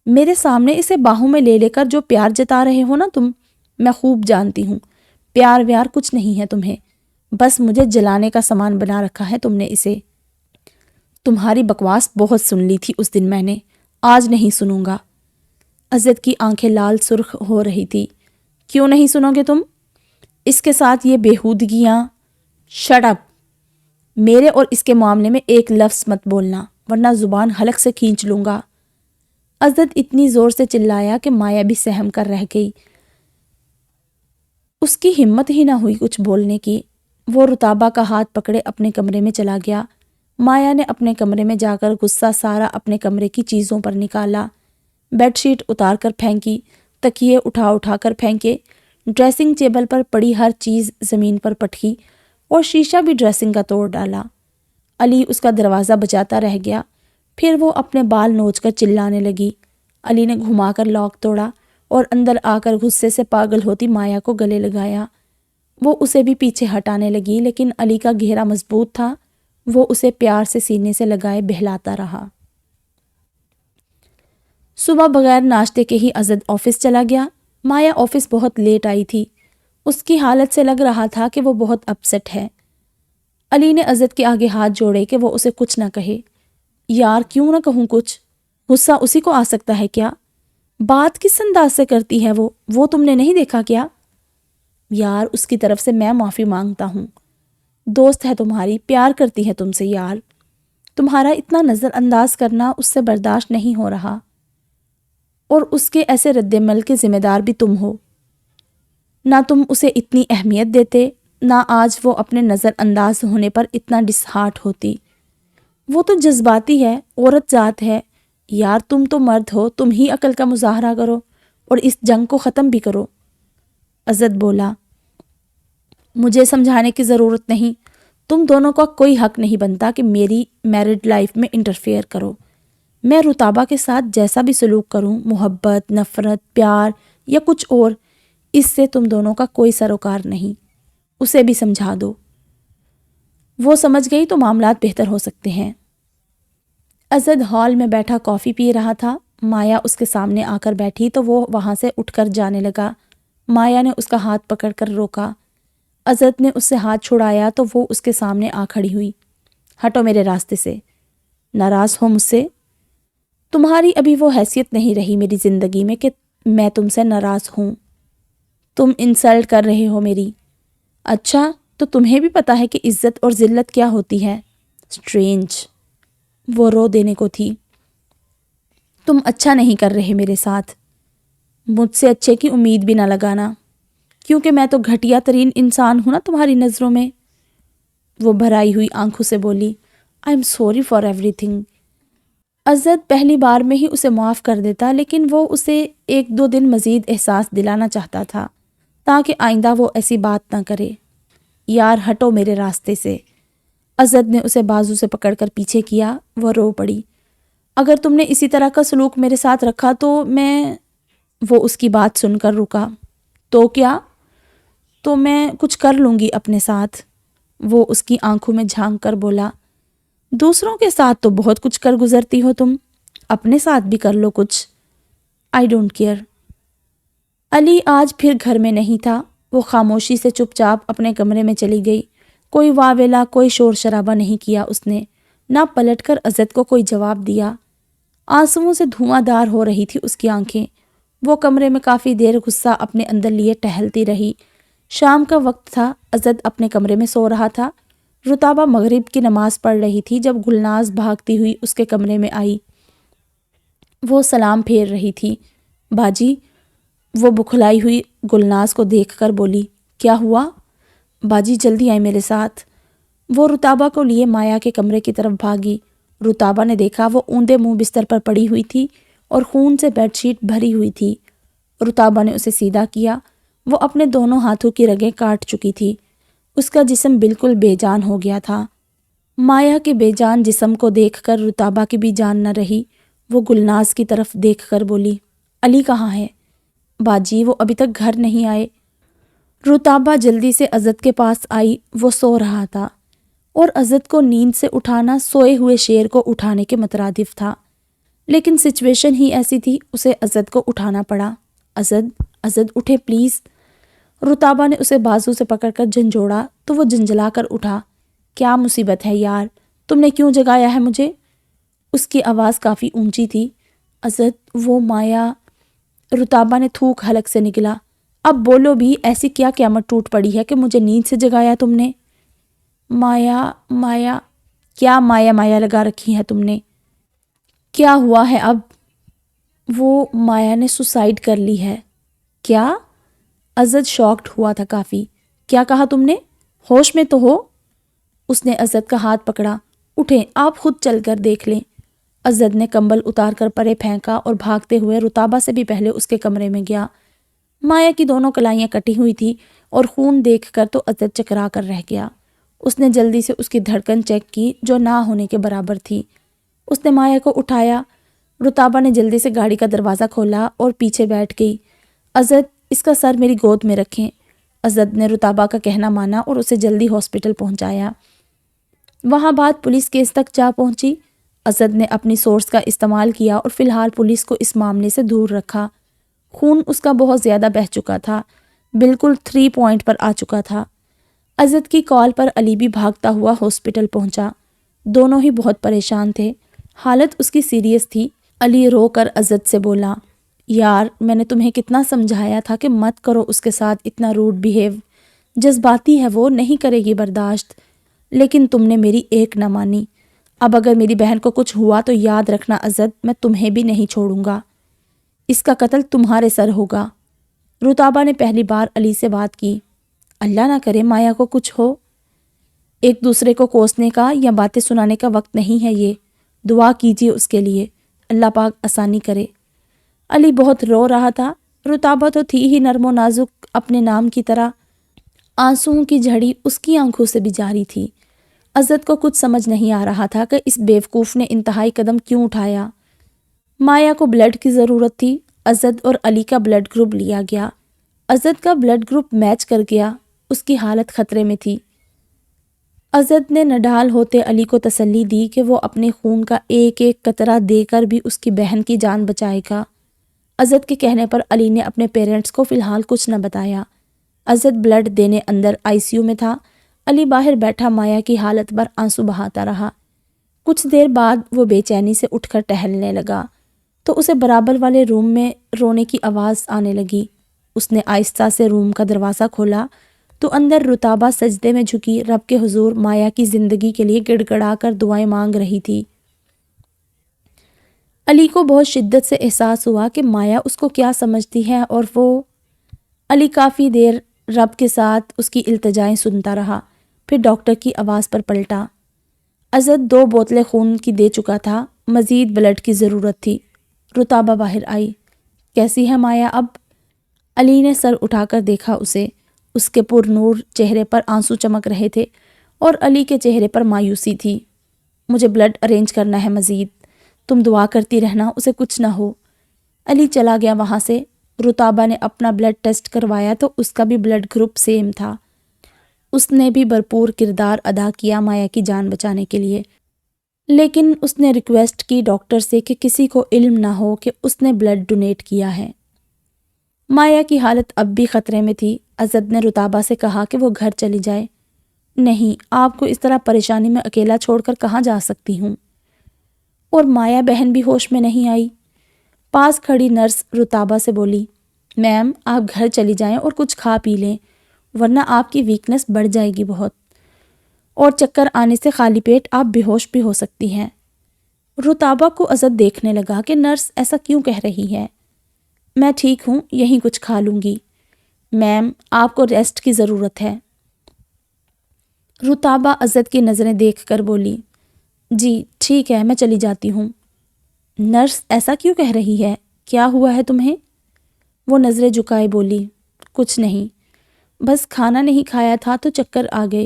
A: میرے سامنے اسے باہوں میں لے لے کر جو پیار جتا رہے ہو نا تم، میں خوب جانتی ہوں پیار ویار کچھ نہیں ہے تمہیں، بس مجھے جلانے کا سامان بنا رکھا ہے تم نے اسے۔ تمہاری بکواس بہت سن لی تھی اس دن میں نے، آج نہیں سنوں گا۔ عزت کی آنکھیں لال سرخ ہو رہی تھی۔ کیوں نہیں سنو گے تم؟ اس کے ساتھ یہ بےہودگیاں۔ Shut up! میرے اور اس کے معاملے میں ایک لفظ مت بولنا، ورنہ زبان حلق سے کھینچ لوں گا۔ عزت اتنی زور سے چلایا کہ مایا بھی سہم کر رہ گئی۔ اس کی ہمت ہی نہ ہوئی کچھ بولنے کی۔ وہ رتابہ کا ہاتھ پکڑے اپنے کمرے میں چلا گیا۔ مایا نے اپنے کمرے میں جا کر غصہ سارا اپنے کمرے کی چیزوں پر نکالا۔ بیڈ شیٹ اتار کر پھینکی، تکیے اٹھا اٹھا کر پھینکے، ڈریسنگ ٹیبل پر پڑی ہر چیز زمین پر پٹکی اور شیشہ بھی ڈریسنگ کا توڑ ڈالا۔ علی اس کا دروازہ بجاتا رہ گیا، پھر وہ اپنے بال نوچ کر چلانے لگی۔ علی نے گھما کر لاک توڑا اور اندر آ کر غصے سے پاگل ہوتی مایا کو گلے لگایا۔ وہ اسے بھی پیچھے ہٹانے لگی، لیکن علی کا گھیرا مضبوط تھا، وہ اسے پیار سے سینے سے لگائے بہلاتا رہا۔ صبح بغیر ناشتے کے ہی عزت آفس چلا گیا۔ مایا آفس بہت لیٹ آئی تھی، اس کی حالت سے لگ رہا تھا کہ وہ بہت اپسٹ ہے۔ علی نے عزت کے آگے ہاتھ جوڑے کہ وہ اسے کچھ نہ کہے۔ یار کیوں نہ کہوں کچھ؟ غصہ اسی کو آ سکتا ہے کیا؟ بات کس انداز سے کرتی ہے وہ تم نے نہیں دیکھا کیا؟ یار اس کی طرف سے میں معافی مانگتا ہوں، دوست ہے تمہاری، پیار کرتی ہے تم سے یار، تمہارا اتنا نظر انداز کرنا اس سے برداشت نہیں ہو رہا، اور اس کے ایسے رد عمل کے ذمہ دار بھی تم ہو۔ نہ تم اسے اتنی اہمیت دیتے، نہ آج وہ اپنے نظر انداز ہونے پر اتنا ڈس ہارٹ ہوتی۔ وہ تو جذباتی ہے، عورت ذات ہے، یار تم تو مرد ہو، تم ہی عقل کا مظاہرہ کرو اور اس جنگ کو ختم بھی کرو۔ عزت بولا، مجھے سمجھانے کی ضرورت نہیں، تم دونوں کا کوئی حق نہیں بنتا کہ میری میرڈ لائف میں انٹرفیئر کرو۔ میں رتابہ کے ساتھ جیسا بھی سلوک کروں، محبت، نفرت، پیار یا کچھ اور، اس سے تم دونوں کا کوئی سروکار نہیں، اسے بھی سمجھا دو۔ وہ سمجھ گئی تو معاملات بہتر ہو سکتے ہیں۔ عزت ہال میں بیٹھا کافی پی رہا تھا۔ مایا اس کے سامنے آ کر بیٹھی تو وہ وہاں سے اٹھ کر جانے لگا۔ مایا نے اس کا ہاتھ پکڑ کر روکا۔ عزت نے اس سے ہاتھ چھڑایا تو وہ اس کے سامنے آ کھڑی ہوئی۔ ہٹو میرے راستے سے۔ ناراض ہو مجھ سے؟ تمہاری ابھی وہ حیثیت نہیں رہی میری زندگی میں کہ میں تم سے ناراض ہوں۔ تم انسلٹ کر رہے ہو میری۔ اچھا تو تمہیں بھی پتا ہے کہ عزت اور ذلت کیا ہوتی ہے؟ اسٹرینج۔ وہ رو دینے کو تھی۔ تم اچھا نہیں کر رہے میرے ساتھ۔ مجھ سے اچھے کی امید بھی نہ لگانا، کیونکہ میں تو گھٹیا ترین انسان ہوں نا تمہاری نظروں میں۔ وہ بھرائی ہوئی آنکھوں سے بولی، I am sorry for every thing. عزت پہلی بار میں ہی اسے معاف کر دیتا، لیکن وہ اسے 1-2 دن مزید احساس دلانا چاہتا تھا تاکہ آئندہ وہ ایسی بات نہ کرے۔ یار ہٹو میرے راستے سے۔ عزت نے اسے بازو سے پکڑ کر پیچھے کیا۔ وہ رو پڑی۔ اگر تم نے اسی طرح کا سلوک میرے ساتھ رکھا تو میں… وہ اس کی بات سن کر رکا۔ تو کیا؟ تو میں کچھ کر لوں گی اپنے ساتھ۔ وہ اس کی آنکھوں میں جھانک کر بولا، دوسروں کے ساتھ تو بہت کچھ کر گزرتی ہو تم، اپنے ساتھ بھی کر لو کچھ۔ I don't care. علی آج پھر گھر میں نہیں تھا۔ وہ خاموشی سے چپ چاپ اپنے کمرے میں چلی گئی۔ کوئی واویلا، کوئی شور شرابہ نہیں کیا اس نے، نہ پلٹ کر عزت کو کوئی جواب دیا۔ آنسوؤں سے دھواں دار ہو رہی تھی اس کی آنکھیں۔ وہ کمرے میں کافی دیر غصہ اپنے اندر لیے ٹہلتی رہی۔ شام کا وقت تھا۔ عزت اپنے کمرے میں سو رہا تھا۔ رتابہ مغرب کی نماز پڑھ رہی تھی جب گلناز بھاگتی ہوئی اس کے کمرے میں آئی۔ وہ سلام پھیر رہی تھی۔ باجی؟ وہ بکھلائی ہوئی گلناز کو دیکھ کر بولی، کیا ہوا؟ باجی جلدی آئے میرے ساتھ۔ وہ رتابہ کو لیے مایا کے کمرے کی طرف بھاگی۔ رتابہ نے دیکھا وہ اوندے منہ بستر پر پڑی ہوئی تھی اور خون سے بیڈ شیٹ بھری ہوئی تھی۔ رتابہ نے اسے سیدھا کیا۔ وہ اپنے دونوں ہاتھوں کی رگیں کاٹ چکی تھی۔ اس کا جسم بالکل بے جان ہو گیا تھا۔ مایا کے بے جان جسم کو دیکھ کر رتابہ کی بھی جان نہ رہی۔ وہ گلناز کی طرف دیکھ کر بولی، علی کہاں ہے؟ باجی وہ ابھی تک گھر نہیں آئے۔ رتابہ جلدی سے عزت کے پاس آئی۔ وہ سو رہا تھا اور عزت کو نیند سے اٹھانا سوئے ہوئے شیر کو اٹھانے کے مترادف تھا، لیکن سچویشن ہی ایسی تھی، اسے عزت کو اٹھانا پڑا۔ عزت اٹھے پلیز۔ رتابہ نے اسے بازو سے پکڑ کر جھنجھوڑا تو وہ جھنجھلا کر اٹھا۔ کیا مصیبت ہے یار، تم نے کیوں جگایا ہے مجھے؟ اس کی آواز کافی اونچی تھی۔ عزت وہ مایا… رتابہ نے تھوک حلق سے نکلا، اب بولو بھی، ایسی کیا قیامت ٹوٹ پڑی ہے کہ مجھے نیند سے جگایا تم نے؟ مایا کیا مایا لگا رکھی ہے تم نے؟ کیا ہوا ہے اب؟ وہ مایا نے سوسائڈ کر لی ہے۔ کیا؟ عزت شاکڈ ہوا تھا کافی۔ کیا کہا تم نے؟ ہوش میں تو ہو؟ اس نے عزت کا ہاتھ پکڑا۔ اٹھیں، آپ خود چل کر دیکھ لیں۔ عزت نے کمبل اتار کر پرے پھینکا اور بھاگتے ہوئے رتابہ سے بھی پہلے اس کے کمرے میں گیا۔ مایا کی دونوں کلائیاں کٹی ہوئی تھی اور خون دیکھ کر تو عزت چکرا کر رہ گیا۔ اس نے جلدی سے اس کی دھڑکن چیک کی جو نہ ہونے کے برابر تھی۔ اس نے مایا کو اٹھایا۔ رتابہ نے جلدی سے گاڑی کا دروازہ کھولا اور پیچھے بیٹھ گئی۔ عزت اس کا سر میری گود میں رکھیں۔ عزت نے رتابہ کا کہنا مانا اور اسے جلدی ہاسپٹل پہنچایا۔ وہاں بات پولیس کیس تک جا پہنچی۔ عزت نے اپنی سورس کا استعمال کیا اور فی الحال پولیس کو اس معاملے سے دور رکھا۔ خون اس کا بہت زیادہ بہہ چکا تھا، بالکل 3 پوائنٹ پر آ چکا تھا۔ عزت کی کال پر علی بھی بھاگتا ہوا ہاسپٹل پہنچا۔ دونوں ہی بہت پریشان تھے، حالت اس کی سیریس تھی۔ علی رو کر عزت سے بولا، یار میں نے تمہیں کتنا سمجھایا تھا کہ مت کرو اس کے ساتھ اتنا روڈ بیہیو، جذباتی ہے وہ، نہیں کرے گی برداشت، لیکن تم نے میری ایک نہ مانی۔ اب اگر میری بہن کو کچھ ہوا تو یاد رکھنا عزت، میں تمہیں بھی نہیں چھوڑوں گا، اس کا قتل تمہارے سر ہوگا۔ رتابہ نے پہلی بار علی سے بات کی۔ اللہ نہ کرے مایا کو کچھ ہو۔ ایک دوسرے کو کوسنے کا یا باتیں سنانے کا وقت نہیں ہے یہ، دعا کیجیے اس کے لیے، اللہ پاک آسانی کرے۔ علی بہت رو رہا تھا۔ رتابہ تو تھی ہی نرم و نازک اپنے نام کی طرح، آنسوؤں کی جھڑی اس کی آنکھوں سے بھی جاری تھی۔ عزت کو کچھ سمجھ نہیں آ رہا تھا کہ اس بیوقوف نے انتہائی قدم کیوں اٹھایا۔ مایا کو بلڈ کی ضرورت تھی۔ عزت اور علی کا بلڈ گروپ لیا گیا۔ عزت کا بلڈ گروپ میچ کر گیا، اس کی حالت خطرے میں تھی۔ عزت نے نڈال ہوتے علی کو تسلی دی کہ وہ اپنے خون کا ایک ایک قطرہ دے کر بھی اس کی بہن کی جان بچائے گا۔ عزت کے کہنے پر علی نے اپنے پیرنٹس کو فی الحال کچھ نہ بتایا۔ عزت بلڈ دینے اندر ICU میں تھا۔ علی باہر بیٹھا مایا کی حالت پر آنسو بہاتا رہا۔ کچھ دیر بعد وہ بے چینی سے اٹھ کر ٹہلنے لگا تو اسے برابر والے روم میں رونے کی آواز آنے لگی۔ اس نے آہستہ سے روم کا دروازہ کھولا تو اندر رتابہ سجدے میں جھکی رب کے حضور مایا کی زندگی کے لیے گڑ گڑا کر دعائیں مانگ رہی تھی۔ علی کو بہت شدت سے احساس ہوا کہ مایا اس کو کیا سمجھتی ہے، اور وہ علی کافی دیر رب کے ساتھ اس کی التجائیں سنتا رہا، پھر ڈاکٹر کی آواز پر پلٹا۔ عزت 2 بوتلیں خون کی دے چکا تھا، مزید بلڈ کی ضرورت تھی۔ رتابہ باہر آئی۔ کیسی ہے مایا اب؟ علی نے سر اٹھا کر دیکھا اسے۔ اس کے پر نور چہرے پر آنسو چمک رہے تھے اور علی کے چہرے پر مایوسی تھی۔ مجھے بلڈ ارینج کرنا ہے مزید، تم دعا کرتی رہنا اسے کچھ نہ ہو۔ علی چلا گیا وہاں سے۔ رتابہ نے اپنا بلڈ ٹیسٹ کروایا تو اس کا بھی بلڈ گروپ سیم تھا۔ اس نے بھی بھرپور کردار ادا کیا مایا کی جان بچانے کے لیے، لیکن اس نے ریکویسٹ کی ڈاکٹر سے کہ کسی کو علم نہ ہو کہ اس نے بلڈ ڈونیٹ کیا ہے۔ مایا کی حالت اب بھی خطرے میں تھی۔ عزت نے رتابہ سے کہا کہ وہ گھر چلی جائے۔ نہیں، آپ کو اس طرح پریشانی میں اکیلا چھوڑ کر کہاں جا سکتی ہوں؟ اور مایا بہن بھی ہوش میں نہیں آئی۔ پاس کھڑی نرس رتابہ سے بولی، میم آپ گھر چلی جائیں اور کچھ کھا پی لیں، ورنہ آپ کی ویکنس بڑھ جائے گی بہت، اور چکر آنے سے خالی پیٹ آپ بے ہوش بھی ہو سکتی ہیں۔ رتابہ کو عزت دیکھنے لگا کہ نرس ایسا کیوں کہہ رہی ہے۔ میں ٹھیک ہوں، یہیں کچھ کھا لوں گی۔ میم آپ کو ریسٹ کی ضرورت ہے۔ رتابہ عزت کی نظریں دیکھ کر بولی، جی ٹھیک ہے میں چلی جاتی ہوں۔ نرس ایسا کیوں کہہ رہی ہے؟ کیا ہوا ہے تمہیں؟ وہ نظریں جھکائے بولی، کچھ نہیں، بس کھانا نہیں کھایا تھا تو چکر آ گئے،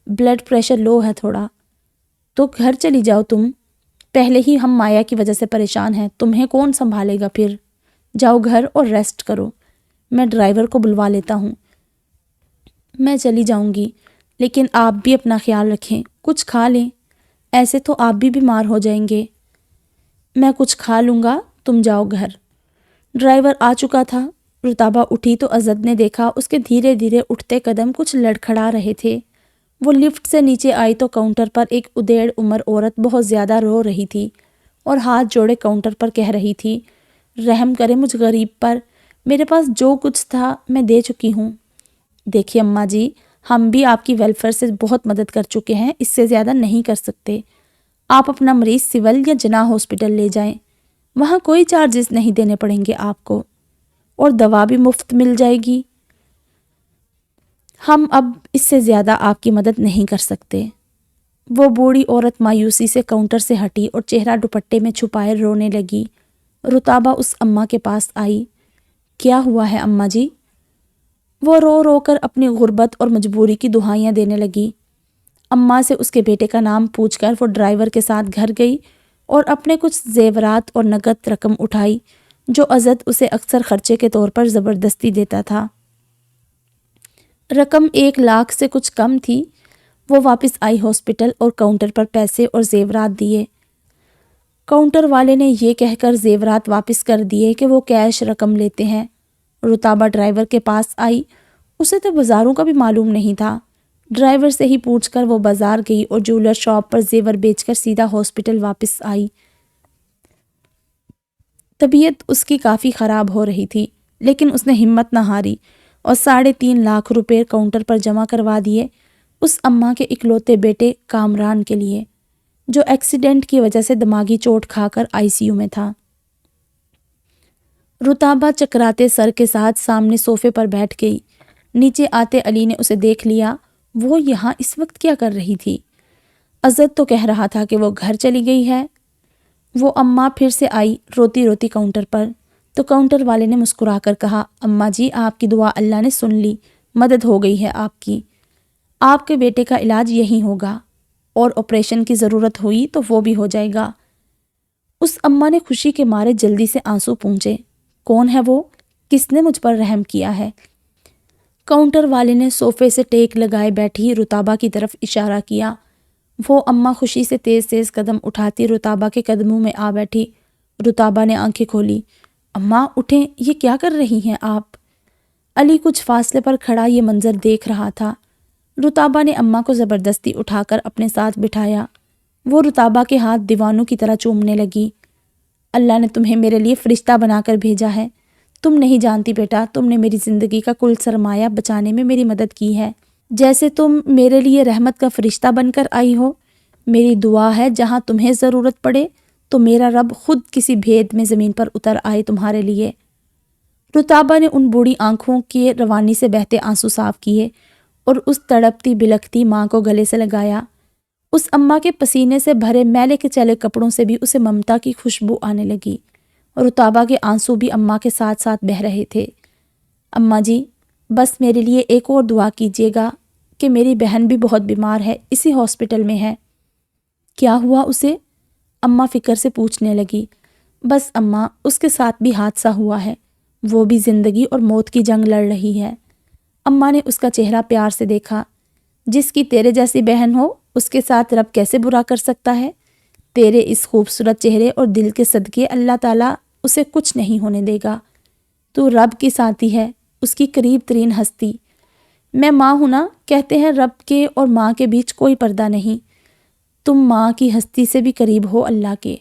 A: بلڈ پریشر لو ہے تھوڑا۔ تو گھر چلی جاؤ تم، پہلے ہی ہم مایا کی وجہ سے پریشان ہیں، تمہیں کون سنبھالے گا پھر؟ جاؤ گھر اور ریسٹ کرو، میں ڈرائیور کو بلوا لیتا ہوں۔ میں چلی جاؤں گی، لیکن آپ بھی اپنا خیال رکھیں، کچھ کھا لیں، ایسے تو آپ بھی بیمار ہو جائیں گے۔ میں کچھ کھا لوں گا، تم جاؤ گھر۔ ڈرائیور آ چکا تھا۔ رتابہ اٹھی تو عزت نے دیکھا اس کے دھیرے دھیرے اٹھتے قدم کچھ لڑکھڑا رہے تھے۔ وہ لفٹ سے نیچے آئی تو کاؤنٹر پر ایک ادیڑ عمر عورت بہت زیادہ رو رہی تھی اور ہاتھ جوڑے کاؤنٹر پر کہہ رہی تھی، رحم کرے مجھ غریب پر، میرے پاس جو کچھ تھا میں دے چکی ہوں۔ دیکھیے اماں جی، ہم بھی آپ کی ویلفیئر سے بہت مدد کر چکے ہیں، اس سے زیادہ نہیں کر سکتے۔ آپ اپنا مریض سول یا جناح ہاسپٹل لے جائیں، وہاں کوئی چارجز نہیں دینے پڑیں گے آپ کو، اور دوا بھی مفت مل جائے گی۔ ہم اب اس سے زیادہ آپ کی مدد نہیں کر سکتے۔ وہ بوڑھی عورت مایوسی سے کاؤنٹر سے ہٹی اور چہرہ دوپٹے میں چھپائے رونے لگی۔ رتابہ اس اماں کے پاس آئی۔ کیا ہوا ہے اماں جی؟ وہ رو رو کر اپنی غربت اور مجبوری کی دہائیاں دینے لگی۔ اماں سے اس کے بیٹے کا نام پوچھ کر وہ ڈرائیور کے ساتھ گھر گئی اور اپنے کچھ زیورات اور نقد رقم اٹھائی جو عزت اسے اکثر خرچے کے طور پر زبردستی دیتا تھا۔ رقم 1 لاکھ سے کچھ کم تھی۔ وہ واپس آئی ہاسپٹل اور کاؤنٹر پر پیسے اور زیورات دیے۔ کاؤنٹر والے نے یہ کہہ کر زیورات واپس کر دیے کہ وہ کیش رقم لیتے ہیں۔ رتابہ ڈرائیور کے پاس آئی، اسے تو بازاروں کا بھی معلوم نہیں تھا۔ ڈرائیور سے ہی پوچھ کر وہ بازار گئی اور جولر شاپ پر زیور بیچ کر سیدھا ہاسپٹل واپس آئی۔ طبیعت اس کی کافی خراب ہو رہی تھی، لیکن اس نے ہمت نہ ہاری اور 3.5 لاکھ روپے کاؤنٹر پر جمع کروا دیے اس اماں کے اکلوتے بیٹے کامران کے لیے، جو ایکسیڈنٹ کی وجہ سے دماغی چوٹ کھا کر ICU میں تھا۔ رتابہ چکراتے سر کے ساتھ سامنے صوفے پر بیٹھ گئی۔ نیچے آتے علی نے اسے دیکھ لیا۔ وہ یہاں اس وقت کیا کر رہی تھی؟ عزت تو کہہ رہا تھا کہ وہ گھر چلی گئی ہے۔ وہ اماں پھر سے آئی روتی روتی کاؤنٹر پر، تو کاؤنٹر والے نے مسکرا کر کہا، اماں جی آپ کی دعا اللہ نے سن لی، مدد ہو گئی ہے آپ کی، آپ کے بیٹے کا علاج یہیں ہوگا، اور آپریشن کی ضرورت ہوئی تو وہ بھی ہو جائے گا۔ اس اماں نے خوشی کے مارے جلدی سے آنسو پونچھے۔ کون ہے وہ؟ کس نے مجھ پر رحم کیا ہے؟ کاؤنٹر والے نے صوفے سے ٹیک لگائے بیٹھی رتابہ کی طرف اشارہ کیا۔ وہ اماں خوشی سے تیز تیز قدم اٹھاتی رتابہ کے قدموں میں آ بیٹھی۔ رتابہ نے آنکھیں کھولی۔ اماں اٹھیں، یہ کیا کر رہی ہیں آپ؟ علی کچھ فاصلے پر کھڑا یہ منظر دیکھ رہا تھا۔ رتابہ نے اماں کو زبردستی اٹھا کر اپنے ساتھ بٹھایا۔ وہ رتابہ کے ہاتھ دیوانوں کی طرح چومنے لگی۔ اللہ نے تمہیں میرے لیے فرشتہ بنا کر بھیجا ہے۔ تم نہیں جانتی بیٹا، تم نے میری زندگی کا کل سرمایہ بچانے میں میری مدد کی ہے۔ جیسے تم میرے لیے رحمت کا فرشتہ بن کر آئی ہو، میری دعا ہے جہاں تمہیں ضرورت پڑے تو میرا رب خود کسی بھید میں زمین پر اتر آئے تمہارے لیے۔ رتابہ نے ان بوڑھی آنکھوں کے روانی سے بہتے آنسو صاف کیے اور اس تڑپتی بلکتی ماں کو گلے سے لگایا۔ اس اماں کے پسینے سے بھرے میلے کے چلے کپڑوں سے بھی اسے ممتا کی خوشبو آنے لگی۔ رتابہ کے آنسو بھی اماں کے ساتھ ساتھ بہہ رہے تھے۔ اماں جی، بس میرے لیے ایک اور دعا کیجیے گا کہ میری بہن بھی بہت بیمار ہے، اسی ہاسپٹل میں ہے۔ کیا ہوا اسے؟ اماں فکر سے پوچھنے لگی۔ بس اماں، اس کے ساتھ بھی حادثہ ہوا ہے، وہ بھی زندگی اور موت کی جنگ لڑ رہی ہے۔ اماں نے اس کا چہرہ پیار سے دیکھا۔ جس کی تیرے جیسی بہن ہو اس کے ساتھ رب کیسے برا کر سکتا ہے؟ تیرے اس خوبصورت چہرے اور دل کے صدقے اللہ تعالیٰ اسے کچھ نہیں ہونے دے گا۔ تو رب کی ساتھی ہے، اس کی قریب ترین ہستی۔ میں ماں ہوں نا، کہتے ہیں رب کے اور ماں کے بیچ کوئی پردہ نہیں۔ تم ماں کی ہستی سے بھی قریب ہو اللہ کے۔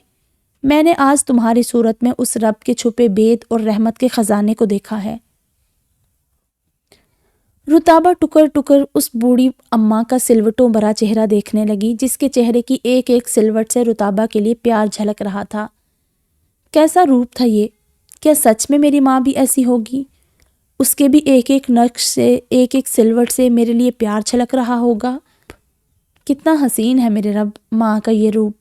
A: میں نے آج تمہاری صورت میں اس رب کے چھپے بید اور رحمت کے خزانے کو دیکھا ہے۔ رتابہ ٹکر ٹکر اس بوڑھی اماں کا سلوٹوں بھرا چہرہ دیکھنے لگی، جس کے چہرے کی ایک ایک سلوٹ سے رتابہ کے لیے پیار جھلک رہا تھا۔ کیسا روپ تھا یہ؟ کیا سچ میں میری ماں بھی ایسی ہوگی؟ اس کے بھی ایک ایک نقش سے، ایک ایک سلوٹ سے میرے لیے پیار چھلک رہا ہوگا۔ کتنا حسین ہے میرے رب، ماں کا یہ روپ۔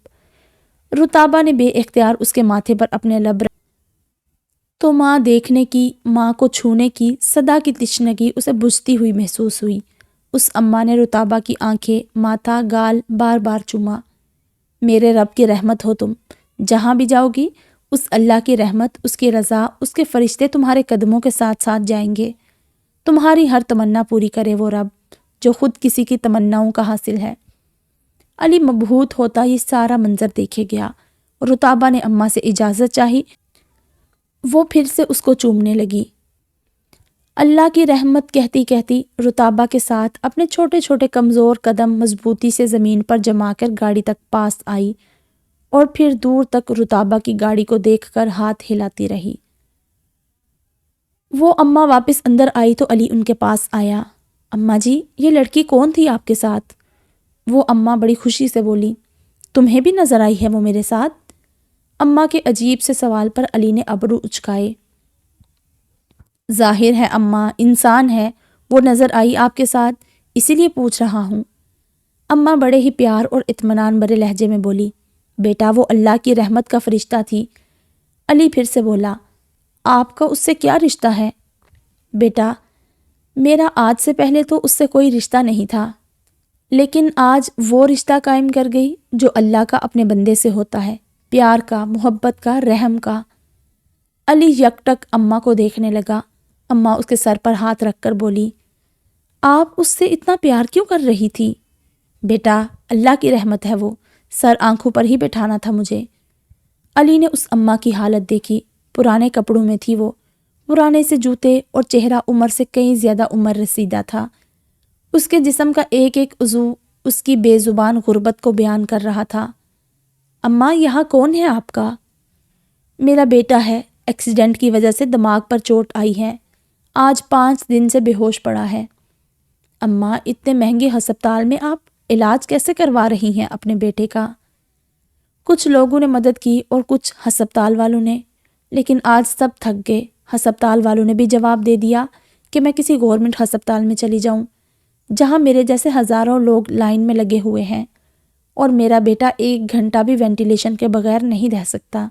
A: رتابہ نے بے اختیار اس کے ماتھے پر اپنے لب رکھ تو ماں دیکھنے کی، ماں کو چھونے کی صدا کی تشنگی اسے بجھتی ہوئی محسوس ہوئی۔ اس اماں نے رتابہ کی آنکھیں، ماتھا، گال بار بار چوما۔ میرے رب کی رحمت ہو تم، جہاں بھی جاؤ گی اس اللہ کی رحمت، اس کی رضا، اس کے فرشتے تمہارے قدموں کے ساتھ ساتھ جائیں گے۔ تمہاری ہر تمنا پوری کرے وہ رب جو خود کسی کی تمناؤں کا حاصل ہے۔ علی مبہوت ہوتا یہ سارا منظر دیکھے گیا۔ رتابہ نے اماں سے اجازت چاہی، وہ پھر سے اس کو چومنے لگی۔ اللہ کی رحمت کہتی کہتی رتابہ کے ساتھ اپنے چھوٹے چھوٹے کمزور قدم مضبوطی سے زمین پر جما کر گاڑی تک پاس آئی اور پھر دور تک رتابہ کی گاڑی کو دیکھ کر ہاتھ ہلاتی رہی۔ وہ اماں واپس اندر آئی تو علی ان کے پاس آیا۔ اماں جی، یہ لڑکی کون تھی آپ کے ساتھ؟ وہ اماں بڑی خوشی سے بولی۔ تمہیں بھی نظر آئی ہے وہ میرے ساتھ؟ اماں کے عجیب سے سوال پر علی نے ابرو اچکائے۔ ظاہر ہے اماں، انسان ہے، وہ نظر آئی آپ کے ساتھ، اسی لیے پوچھ رہا ہوں۔ اماں بڑے ہی پیار اور اطمینان بھرے لہجے میں بولی، بیٹا وہ اللہ کی رحمت کا فرشتہ تھی۔ علی پھر سے بولا، آپ کا اس سے کیا رشتہ ہے؟ بیٹا، میرا آج سے پہلے تو اس سے کوئی رشتہ نہیں تھا، لیکن آج وہ رشتہ قائم کر گئی جو اللہ کا اپنے بندے سے ہوتا ہے، پیار کا، محبت کا، رحم کا۔ علی یک ٹک اماں کو دیکھنے لگا۔ اماں اس کے سر پر ہاتھ رکھ کر بولی، آپ اس سے اتنا پیار کیوں کر رہی تھی؟ بیٹا، اللہ کی رحمت ہے وہ، سر آنکھوں پر ہی بٹھانا تھا مجھے۔ علی نے اس اماں کی حالت دیکھی، پرانے کپڑوں میں تھی وہ، پرانے سے جوتے، اور چہرہ عمر سے کہیں زیادہ عمر رسیدہ تھا۔ اس کے جسم کا ایک ایک عضو اس کی بے زبان غربت کو بیان کر رہا تھا۔ اماں، یہاں کون ہے آپ کا؟ میرا بیٹا ہے، ایکسیڈنٹ کی وجہ سے دماغ پر چوٹ آئی ہے، آج 5 دن سے بے ہوش پڑا ہے۔ اماں، اتنے مہنگے ہسپتال میں آپ علاج کیسے کروا رہی ہیں اپنے بیٹے کا؟ کچھ لوگوں نے مدد کی اور کچھ ہسپتال والوں نے، لیکن آج سب تھک گئے۔ ہسپتال والوں نے بھی جواب دے دیا کہ میں کسی گورنمنٹ ہسپتال میں چلی جاؤں جہاں میرے جیسے ہزاروں لوگ لائن میں لگے ہوئے ہیں، اور میرا بیٹا 1 گھنٹہ بھی وینٹیلیشن کے بغیر نہیں رہ سکتا۔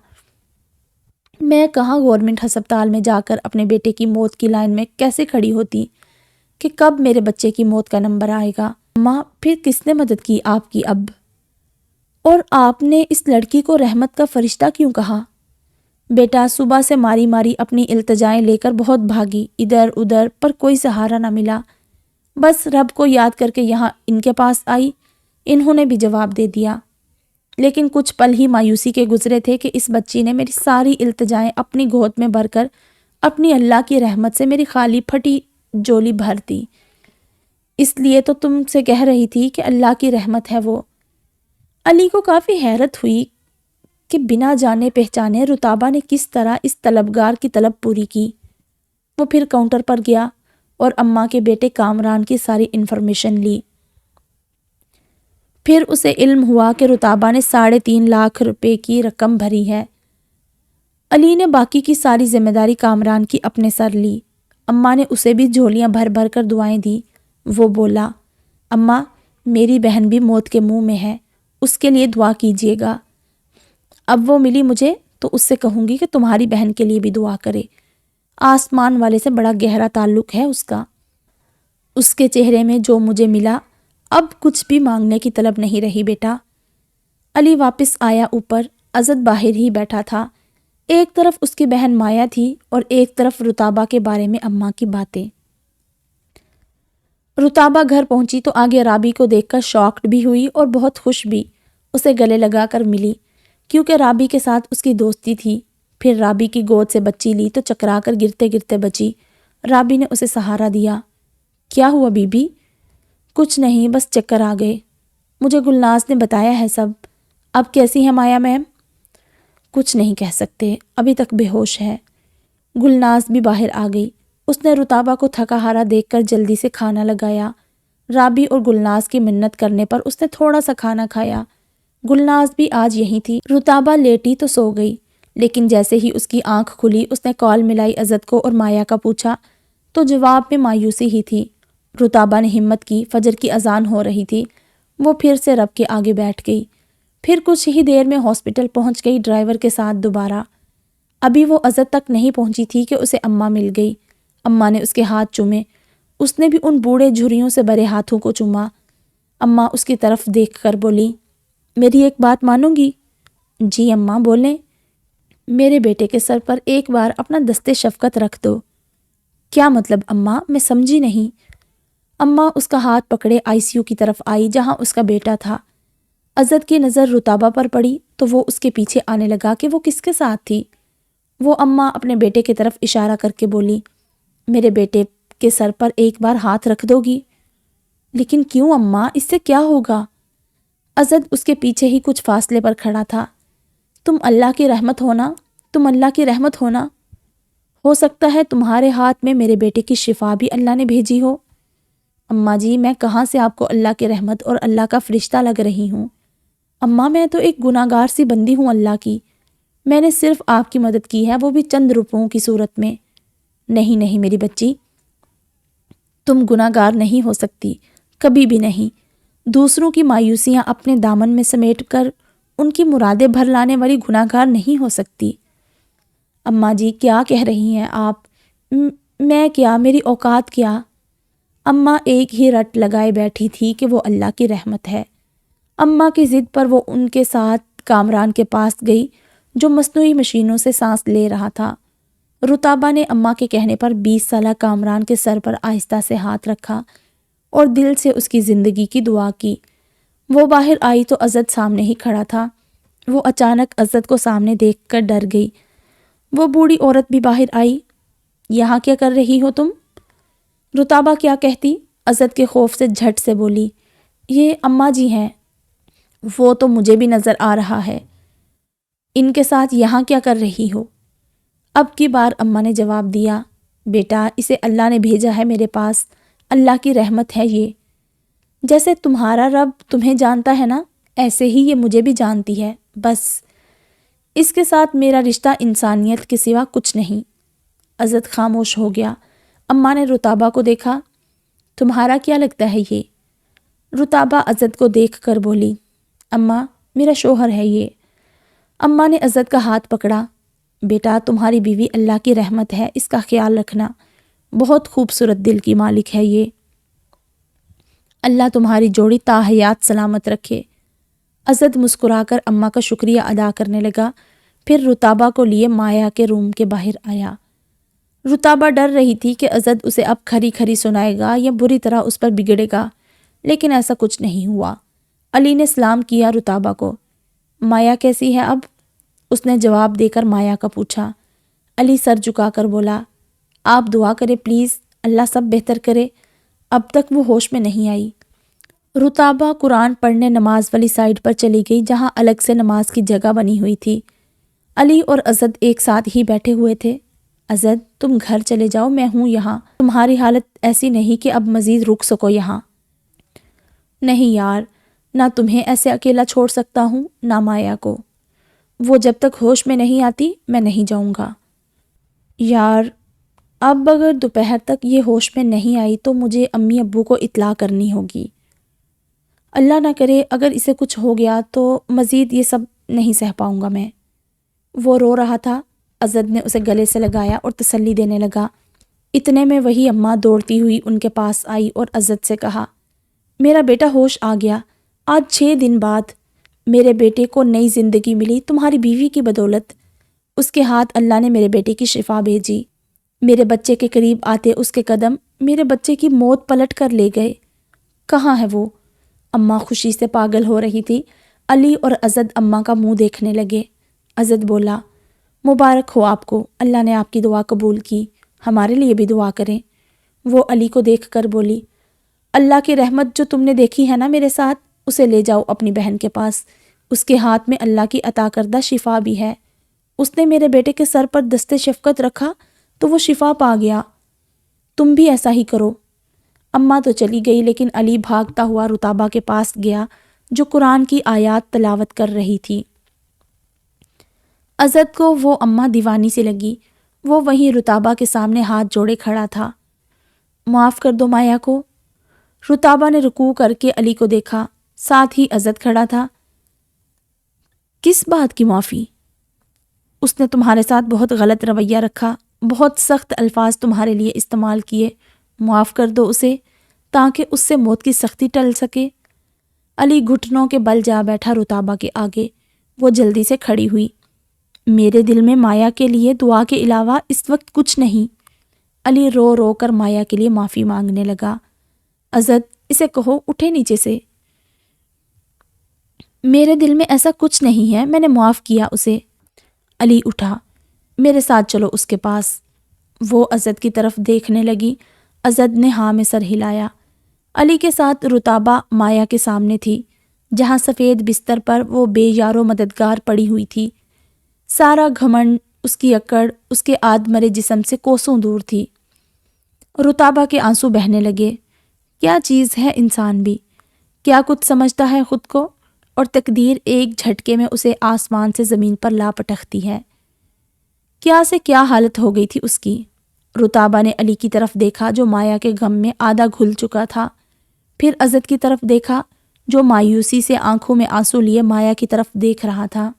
A: میں کہاں گورنمنٹ ہسپتال میں جا کر اپنے بیٹے کی موت کی لائن میں کیسے کھڑی ہوتی کہ کب میرے بچے کی موت کا نمبر آئے گا؟ ماں، پھر کس نے مدد کی آپ کی اب؟ اور آپ نے اس لڑکی کو رحمت کا فرشتہ کیوں کہا؟ بیٹا، صبح سے ماری ماری اپنی التجائیں لے کر بہت بھاگی، ادھر ادھر، پر کوئی سہارا نہ ملا۔ بس رب کو یاد کر کے یہاں ان کے پاس آئی، انہوں نے بھی جواب دے دیا۔ لیکن کچھ پل ہی مایوسی کے گزرے تھے کہ اس بچی نے میری ساری التجائیں اپنی گود میں بھر کر اپنی اللہ کی رحمت سے میری خالی پھٹی جولی بھر دی۔ اس لیے تو تم سے کہہ رہی تھی کہ اللہ کی رحمت ہے وہ۔ علی کو کافی حیرت ہوئی کہ بنا جانے پہچانے رتابہ نے کس طرح اس طلبگار کی طلب پوری کی۔ وہ پھر کاؤنٹر پر گیا اور اماں کے بیٹے کامران کی ساری انفارمیشن لی۔ پھر اسے علم ہوا کہ رتابہ نے 3.5 لاکھ روپے کی رقم بھری ہے۔ علی نے باقی کی ساری ذمہ داری کامران کی اپنے سر لی۔ اماں نے اسے بھی جھولیاں بھر بھر کر دعائیں دی۔ وہ بولا، اماں میری بہن بھی موت کے منہ میں ہے، اس کے لیے دعا کیجیے گا۔ اب وہ ملی مجھے تو اس سے کہوں گی کہ تمہاری بہن کے لیے بھی دعا کرے، آسمان والے سے بڑا گہرا تعلق ہے اس کا۔ اس کے چہرے میں جو مجھے ملا، اب کچھ بھی مانگنے کی طلب نہیں رہی بیٹا۔ علی واپس آیا اوپر۔ عزت باہر ہی بیٹھا تھا۔ ایک طرف اس کی بہن مایا تھی اور ایک طرف رتابہ کے بارے میں اماں کی باتیں۔ رتابہ گھر پہنچی تو آگے رابی کو دیکھ کر شاکڈ بھی ہوئی اور بہت خوش بھی۔ اسے گلے لگا کر ملی کیونکہ رابی کے ساتھ اس کی دوستی تھی۔ پھر رابی کی گود سے بچی لی تو چکرا کر گرتے گرتے بچی۔ رابی نے اسے سہارا دیا۔ کیا ہوا بی بی؟ کچھ نہیں، بس چکر آ گئے۔ مجھے گلناز نے بتایا ہے سب۔ اب کیسی ہے مایا میم؟ کچھ نہیں کہہ سکتے، ابھی تک بے ہوش ہے۔ گلناز بھی باہر آ گئی۔ اس نے رتابہ کو تھکا ہارا دیکھ کر جلدی سے کھانا لگایا۔ رابی اور گلناز کی منت کرنے پر اس نے تھوڑا سا کھانا کھایا۔ گلناز بھی آج یہیں تھی۔ رتابہ لیٹی تو سو گئی، لیکن جیسے ہی اس کی آنکھ کھلی اس نے کال ملائی عزت کو اور مایا کا پوچھا تو جواب میں مایوسی ہی تھی۔ رتابہ نے ہمت کی، فجر کی اذان ہو رہی تھی۔ وہ پھر سے رب کے آگے بیٹھ گئی۔ پھر کچھ ہی دیر میں ہاسپٹل پہنچ گئی ڈرائیور کے ساتھ دوبارہ۔ ابھی وہ عزت تک نہیں پہنچی تھی کہ اسے اماں مل گئی۔ اماں نے اس کے ہاتھ چومے۔ اس نے بھی ان بوڑھے جھریوں سے بھرے ہاتھوں کو چوما۔ اماں اس کی طرف دیکھ کر بولی، میری ایک بات مانو گی؟ جی اماں بولیں۔ میرے بیٹے کے سر پر ایک بار اپنا دستے شفقت رکھ دو۔ کیا مطلب اماں؟ میں سمجھی نہیں۔ اماں اس کا ہاتھ پکڑے آئی سی یو کی طرف آئی جہاں اس کا بیٹا تھا۔ عزت کی نظر رتابہ پر پڑی تو وہ اس کے پیچھے آنے لگا کہ وہ کس کے ساتھ تھی۔ وہ اماں اپنے بیٹے کی طرف اشارہ کر کے بولی، میرے بیٹے کے سر پر ایک بار ہاتھ رکھ دو گی؟ لیکن کیوں اماں، اس سے کیا ہوگا؟ عزت اس کے پیچھے ہی کچھ فاصلے پر کھڑا تھا۔ تم اللہ کی رحمت ہونا، تم اللہ کی رحمت ہونا۔ ہو سکتا ہے تمہارے ہاتھ میں میرے بیٹے کی شفا بھی اللہ نے بھیجی ہو۔ اماں جی میں کہاں سے آپ کو اللہ کی رحمت اور اللہ کا فرشتہ لگ رہی ہوں؟ اماں میں تو ایک گناہ گار سی بندی ہوں اللہ کی۔ میں نے صرف آپ کی مدد کی ہے، وہ بھی چند روپوں کی صورت میں۔ نہیں نہیں میری بچی، تم گناہ گار نہیں ہو سکتی، کبھی بھی نہیں۔ دوسروں کی مایوسیاں اپنے دامن میں سمیٹ کر ان کی مرادیں بھر لانے والی گناہ گار نہیں ہو سکتی۔ اماں جی کیا کہہ رہی ہیں آپ؟ میں کیا، میری اوقات کیا؟ اماں ایک ہی رٹ لگائے بیٹھی تھی کہ وہ اللہ کی رحمت ہے۔ اماں کی ضد پر وہ ان کے ساتھ کامران کے پاس گئی جو مصنوعی مشینوں سے سانس لے رہا تھا۔ رتابہ نے اماں کے کہنے پر 20 سالہ کامران کے سر پر آہستہ سے ہاتھ رکھا اور دل سے اس کی زندگی کی دعا کی۔ وہ باہر آئی تو عزت سامنے ہی کھڑا تھا۔ وہ اچانک عزت کو سامنے دیکھ کر ڈر گئی۔ وہ بوڑھی عورت بھی باہر آئی۔ یہاں کیا کر رہی ہو تم؟ رتابہ کیا کہتی؟ عزت کے خوف سے جھٹ سے بولی، یہ اماں جی ہیں۔ وہ تو مجھے بھی نظر آ رہا ہے۔ ان کے ساتھ یہاں کیا کر رہی ہو؟ اب کی بار اماں نے جواب دیا، بیٹا اسے اللہ نے بھیجا ہے میرے پاس، اللہ کی رحمت ہے یہ۔ جیسے تمہارا رب تمہیں جانتا ہے نا، ایسے ہی یہ مجھے بھی جانتی ہے، بس اس کے ساتھ میرا رشتہ انسانیت کے سوا کچھ نہیں۔ عزت خاموش ہو گیا۔ اماں نے رتابہ کو دیکھا، تمہارا کیا لگتا ہے یہ؟ رتابہ عزت کو دیکھ کر بولی، اماں میرا شوہر ہے یہ۔ اماں نے عزت کا ہاتھ پکڑا، بیٹا تمہاری بیوی اللہ کی رحمت ہے، اس کا خیال رکھنا، بہت خوبصورت دل کی مالک ہے یہ۔ اللہ تمہاری جوڑی تا حیات سلامت رکھے۔ عزت مسکرا کر اماں کا شکریہ ادا کرنے لگا، پھر رتابہ کو لیے مایا کے روم کے باہر آیا۔ رتابہ ڈر رہی تھی کہ عزت اسے اب کھری کھری سنائے گا یا بری طرح اس پر بگڑے گا، لیکن ایسا کچھ نہیں ہوا۔ علی نے سلام کیا رتابہ کو، مایا کیسی ہے اب؟ اس نے جواب دے کر مایا کا پوچھا۔ علی سر جھکا کر بولا، آپ دعا کریں پلیز، اللہ سب بہتر کرے، اب تک وہ ہوش میں نہیں آئی۔ رتابہ قرآن پڑھنے نماز والی سائڈ پر چلی گئی جہاں الگ سے نماز کی جگہ بنی ہوئی تھی۔ علی اور اسد ایک ساتھ ہی بیٹھے ہوئے تھے۔ اسد، تم گھر چلے جاؤ، میں ہوں یہاں، تمہاری حالت ایسی نہیں کہ اب مزید رک سکو یہاں۔ نہیں یار، نہ تمہیں ایسے اکیلا چھوڑ سکتا ہوں نہ مایا کو، وہ جب تک ہوش میں نہیں آتی میں نہیں جاؤں گا۔ یار اب اگر دوپہر تک یہ ہوش میں نہیں آئی تو مجھے امی ابو کو اطلاع کرنی ہوگی، اللہ نہ کرے اگر اسے کچھ ہو گیا تو مزید یہ سب نہیں سہ پاؤں گا میں۔ وہ رو رہا تھا۔ اسد نے اسے گلے سے لگایا اور تسلی دینے لگا۔ اتنے میں وہی اماں دوڑتی ہوئی ان کے پاس آئی اور اسد سے کہا، میرا بیٹا ہوش آ گیا، آج 6 دن بعد میرے بیٹے کو نئی زندگی ملی تمہاری بیوی کی بدولت۔ اس کے ہاتھ اللہ نے میرے بیٹے کی شفا بھیجی، میرے بچے کے قریب آتے اس کے قدم میرے بچے کی موت پلٹ کر لے گئے۔ کہاں ہے وہ؟ اماں خوشی سے پاگل ہو رہی تھی۔ علی اور اسد اماں کا منہ دیکھنے لگے۔ اسد بولا، مبارک ہو آپ کو، اللہ نے آپ کی دعا قبول کی، ہمارے لیے بھی دعا کریں۔ وہ علی کو دیکھ کر بولی، اللہ کی رحمت جو تم نے دیکھی ہے نا میرے ساتھ، اسے لے جاؤ اپنی بہن کے پاس، اس کے ہاتھ میں اللہ کی عطا کردہ شفا بھی ہے، اس نے میرے بیٹے کے سر پر دستے شفقت رکھا تو وہ شفا پا گیا، تم بھی ایسا ہی کرو۔ اماں تو چلی گئی لیکن علی بھاگتا ہوا رتابہ کے پاس گیا جو قرآن کی آیات تلاوت کر رہی تھی۔ اسد کو وہ اماں دیوانی سی لگی، وہ وہیں رتابہ کے سامنے ہاتھ جوڑے کھڑا تھا۔ معاف کر دو مایا کو۔ رتابہ نے رکوع کر کے علی کو دیکھا، ساتھ ہی اسد کھڑا تھا۔ کس بات کی معافی؟ اس نے تمہارے ساتھ بہت غلط رویہ رکھا، بہت سخت الفاظ تمہارے لیے استعمال کیے، معاف کر دو اسے تاکہ اس سے موت کی سختی ٹل سکے۔ علی گھٹنوں کے بل جا بیٹھا رتابہ کے آگے۔ وہ جلدی سے کھڑی ہوئی۔ میرے دل میں مایا کے لیے دعا کے علاوہ اس وقت کچھ نہیں۔ علی رو رو کر مایا کے لیے معافی مانگنے لگا۔ اسد، اسے کہو اٹھے نیچے سے۔ میرے دل میں ایسا کچھ نہیں ہے، میں نے معاف کیا اسے۔ علی اٹھا، میرے ساتھ چلو اس کے پاس۔ وہ اسد کی طرف دیکھنے لگی۔ اسد نے ہاں میں سر ہلایا۔ علی کے ساتھ رتابہ مایا کے سامنے تھی جہاں سفید بستر پر وہ بے یار و مددگار پڑی ہوئی تھی۔ سارا گھمنڈ، اس کی اکڑ اس کے آدمرے جسم سے کوسوں دور تھی۔ رتابہ کے آنسو بہنے لگے۔ کیا چیز ہے انسان بھی، کیا کچھ سمجھتا ہے خود کو، اور تقدیر ایک جھٹکے میں اسے آسمان سے زمین پر لا پٹکتی ہے۔ کیا سے کیا حالت ہو گئی تھی اس کی۔ رتابہ نے علی کی طرف دیکھا جو مایا کے غم میں آدھا گھل چکا تھا، پھر اسد کی طرف دیکھا جو مایوسی سے آنکھوں میں آنسو لیے مایا کی طرف دیکھ رہا تھا،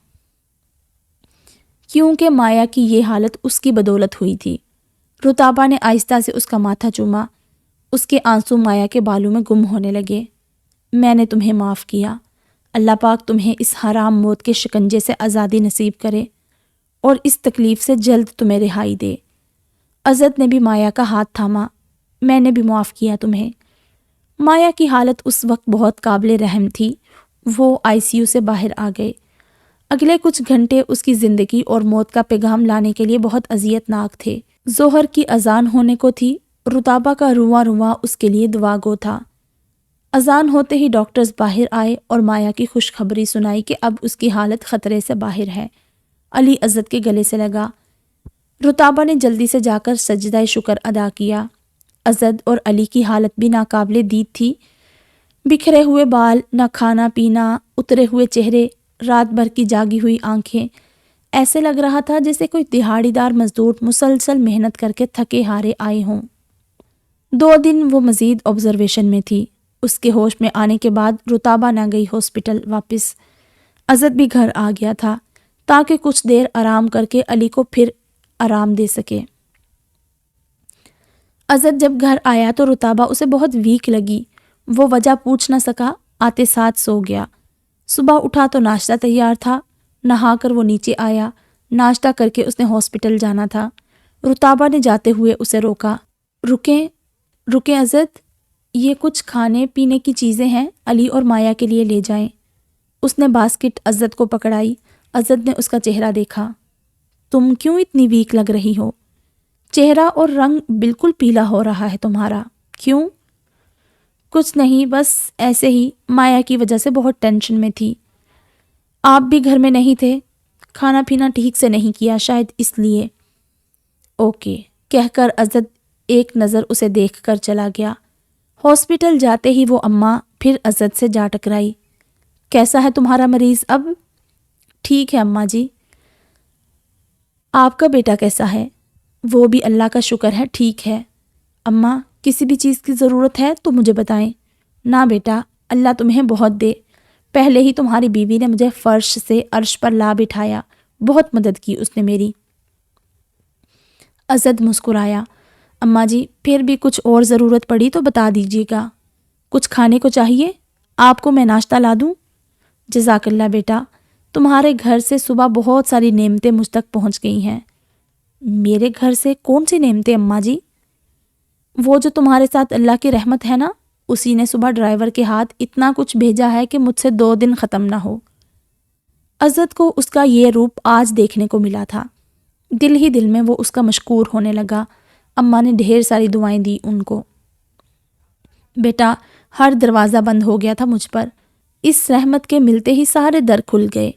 A: کیونکہ مایا کی یہ حالت اس کی بدولت ہوئی تھی۔ رتابہ نے آہستہ سے اس کا ماتھا چوما، اس کے آنسو مایا کے بالوں میں گم ہونے لگے۔ میں نے تمہیں معاف کیا، اللہ پاک تمہیں اس حرام موت کے شکنجے سے آزادی نصیب کرے اور اس تکلیف سے جلد تمہیں رہائی دے۔ اسد نے بھی مایا کا ہاتھ تھاما، میں نے بھی معاف کیا تمہیں۔ مایا کی حالت اس وقت بہت قابل رحم تھی۔ وہ ICU سے باہر آ گئے۔ اگلے کچھ گھنٹے اس کی زندگی اور موت کا پیغام لانے کے لیے بہت اذیت ناک تھے۔ ظہر کی اذان ہونے کو تھی۔ رتابہ کا رواں رواں اس کے لیے دعا گو تھا۔ اذان ہوتے ہی ڈاکٹرز باہر آئے اور مایا کی خوشخبری سنائی کہ اب اس کی حالت خطرے سے باہر ہے۔ علی اسد کے گلے سے لگا۔ رتابہ نے جلدی سے جا کر سجدہ شکر ادا کیا۔ اسد اور علی کی حالت بھی ناقابل دید تھی۔ بکھرے ہوئے بال، نہ کھانا پینا، اترے ہوئے چہرے، رات بھر کی جاگی ہوئی آنکھیں، ایسے لگ رہا تھا جیسے کوئی دہاڑی دار مزدور مسلسل محنت کر کے تھکے ہارے آئے ہوں۔ 2 دن وہ مزید آبزرویشن میں تھی۔ اس کے ہوش میں آنے کے بعد رتابہ نہ گئی ہاسپٹل واپس۔ اسد بھی گھر آ گیا تھا تاکہ کچھ دیر آرام کر کے علی کو پھر آرام دے سکے۔ اسد جب گھر آیا تو رتابہ اسے بہت ویک لگی۔ وہ وجہ پوچھ نہ سکا، آتے ساتھ سو گیا۔ صبح اٹھا تو ناشتہ تیار تھا۔ نہا کر وہ نیچے آیا۔ ناشتہ کر کے اس نے ہاسپٹل جانا تھا۔ رتابہ نے جاتے ہوئے اسے روکا۔ رکیں اسد، یہ کچھ کھانے پینے کی چیزیں ہیں، علی اور مایا کے لیے لے جائیں۔ اس نے باسکٹ عزت کو پکڑائی۔ عزت نے اس کا چہرہ دیکھا۔ تم کیوں اتنی ویک لگ رہی ہو؟ چہرہ اور رنگ بالکل پیلا ہو رہا ہے تمہارا، کیوں؟ کچھ نہیں، بس ایسے ہی، مایا کی وجہ سے بہت ٹینشن میں تھی۔ آپ بھی گھر میں نہیں تھے، کھانا پینا ٹھیک سے نہیں کیا، شاید اس لیے۔ اوکے کہہ کر عزت ایک نظر اسے دیکھ کر چلا گیا۔ ہاسپٹل جاتے ہی وہ اماں پھر عزت سے جا ٹکرائی۔ کیسا ہے تمہارا مریض اب؟ ٹھیک ہے اماں جی۔ آپ کا بیٹا کیسا ہے؟ وہ بھی اللہ کا شکر ہے ٹھیک ہے۔ اماں کسی بھی چیز کی ضرورت ہے تو مجھے بتائیں۔ نہ بیٹا، اللہ تمہیں بہت دے، پہلے ہی تمہاری بیوی نے مجھے فرش سے عرش پر لا بٹھایا، بہت مدد کی اس نے میری۔ عزت مسکرایا۔ اماں جی پھر بھی کچھ اور ضرورت پڑی تو بتا دیجیے گا۔ کچھ کھانے کو چاہیے؟ آپ کو میں ناشتہ لا دوں؟ جزاک اللہ بیٹا، تمہارے گھر سے صبح بہت ساری نعمتیں مجھ تک پہنچ گئی ہیں۔ میرے گھر سے کون سی نعمتیں اماں جی؟ وہ جو تمہارے ساتھ اللہ کی رحمت ہے نا، اسی نے صبح ڈرائیور کے ہاتھ اتنا کچھ بھیجا ہے کہ مجھ سے 2 دن ختم نہ ہو۔ عزت کو اس کا یہ روپ آج دیکھنے کو ملا تھا۔ دل ہی دل میں وہ اس کا مشکور ہونے لگا۔ اماں نے ڈھیر ساری دعائیں دی ان کو۔ بیٹا ہر دروازہ بند ہو گیا تھا مجھ پر، اس رحمت کے ملتے ہی سارے در کھل گئے۔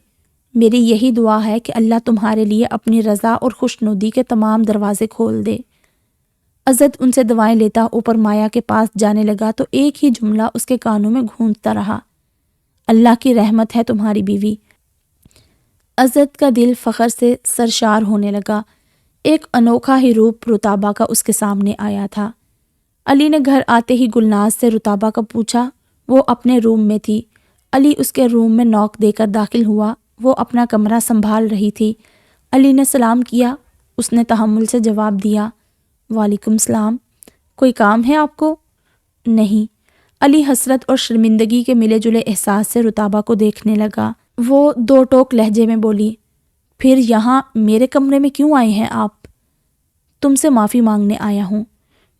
A: میری یہی دعا ہے کہ اللہ تمہارے لیے اپنی رضا اور خوشنودی کے تمام دروازے کھول دے۔ عزت ان سے دعائیں لیتا اوپر مایا کے پاس جانے لگا تو ایک ہی جملہ اس کے کانوں میں گونجتا رہا، اللہ کی رحمت ہے تمہاری بیوی۔ عزت کا دل فخر سے سرشار ہونے لگا۔ ایک انوکھا ہی روپ رتابہ کا اس کے سامنے آیا تھا۔ علی نے گھر آتے ہی گلناز سے رتابہ کا پوچھا۔ وہ اپنے روم میں تھی۔ علی اس کے روم میں نوک دے کر داخل ہوا۔ وہ اپنا کمرہ سنبھال رہی تھی۔ علی نے سلام کیا۔ اس نے تحمل سے جواب دیا، وعلیکم السلام، کوئی کام ہے آپ کو؟ نہیں۔ علی حسرت اور شرمندگی کے ملے جلے احساس سے رتابہ کو دیکھنے لگا۔ وہ 2 ٹوک لہجے میں بولی، پھر یہاں میرے کمرے میں کیوں آئے ہیں آپ؟ تم سے معافی مانگنے آیا ہوں،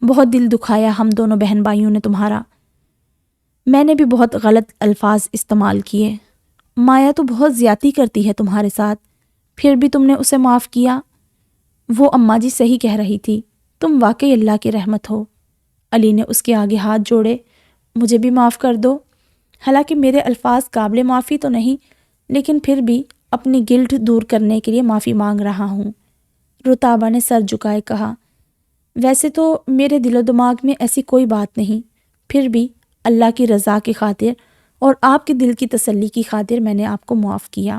A: بہت دل دکھایا ہم دونوں بہن بھائیوں نے تمہارا۔ میں نے بھی بہت غلط الفاظ استعمال کیے۔ مایا تو بہت زیادتی کرتی ہے تمہارے ساتھ، پھر بھی تم نے اسے معاف کیا۔ وہ اماں جی صحیح کہہ رہی تھی، تم واقعی اللہ کی رحمت ہو۔ علی نے اس کے آگے ہاتھ جوڑے، مجھے بھی معاف کر دو۔ حالانکہ میرے الفاظ قابل معافی تو نہیں، لیکن پھر بھی اپنی گلٹ دور کرنے کے لیے معافی مانگ رہا ہوں۔ رتابہ نے سر جھکائے کہا، ویسے تو میرے دل و دماغ میں ایسی کوئی بات نہیں، پھر بھی اللہ کی رضا کی خاطر اور آپ کے دل کی تسلی کی خاطر میں نے آپ کو معاف کیا۔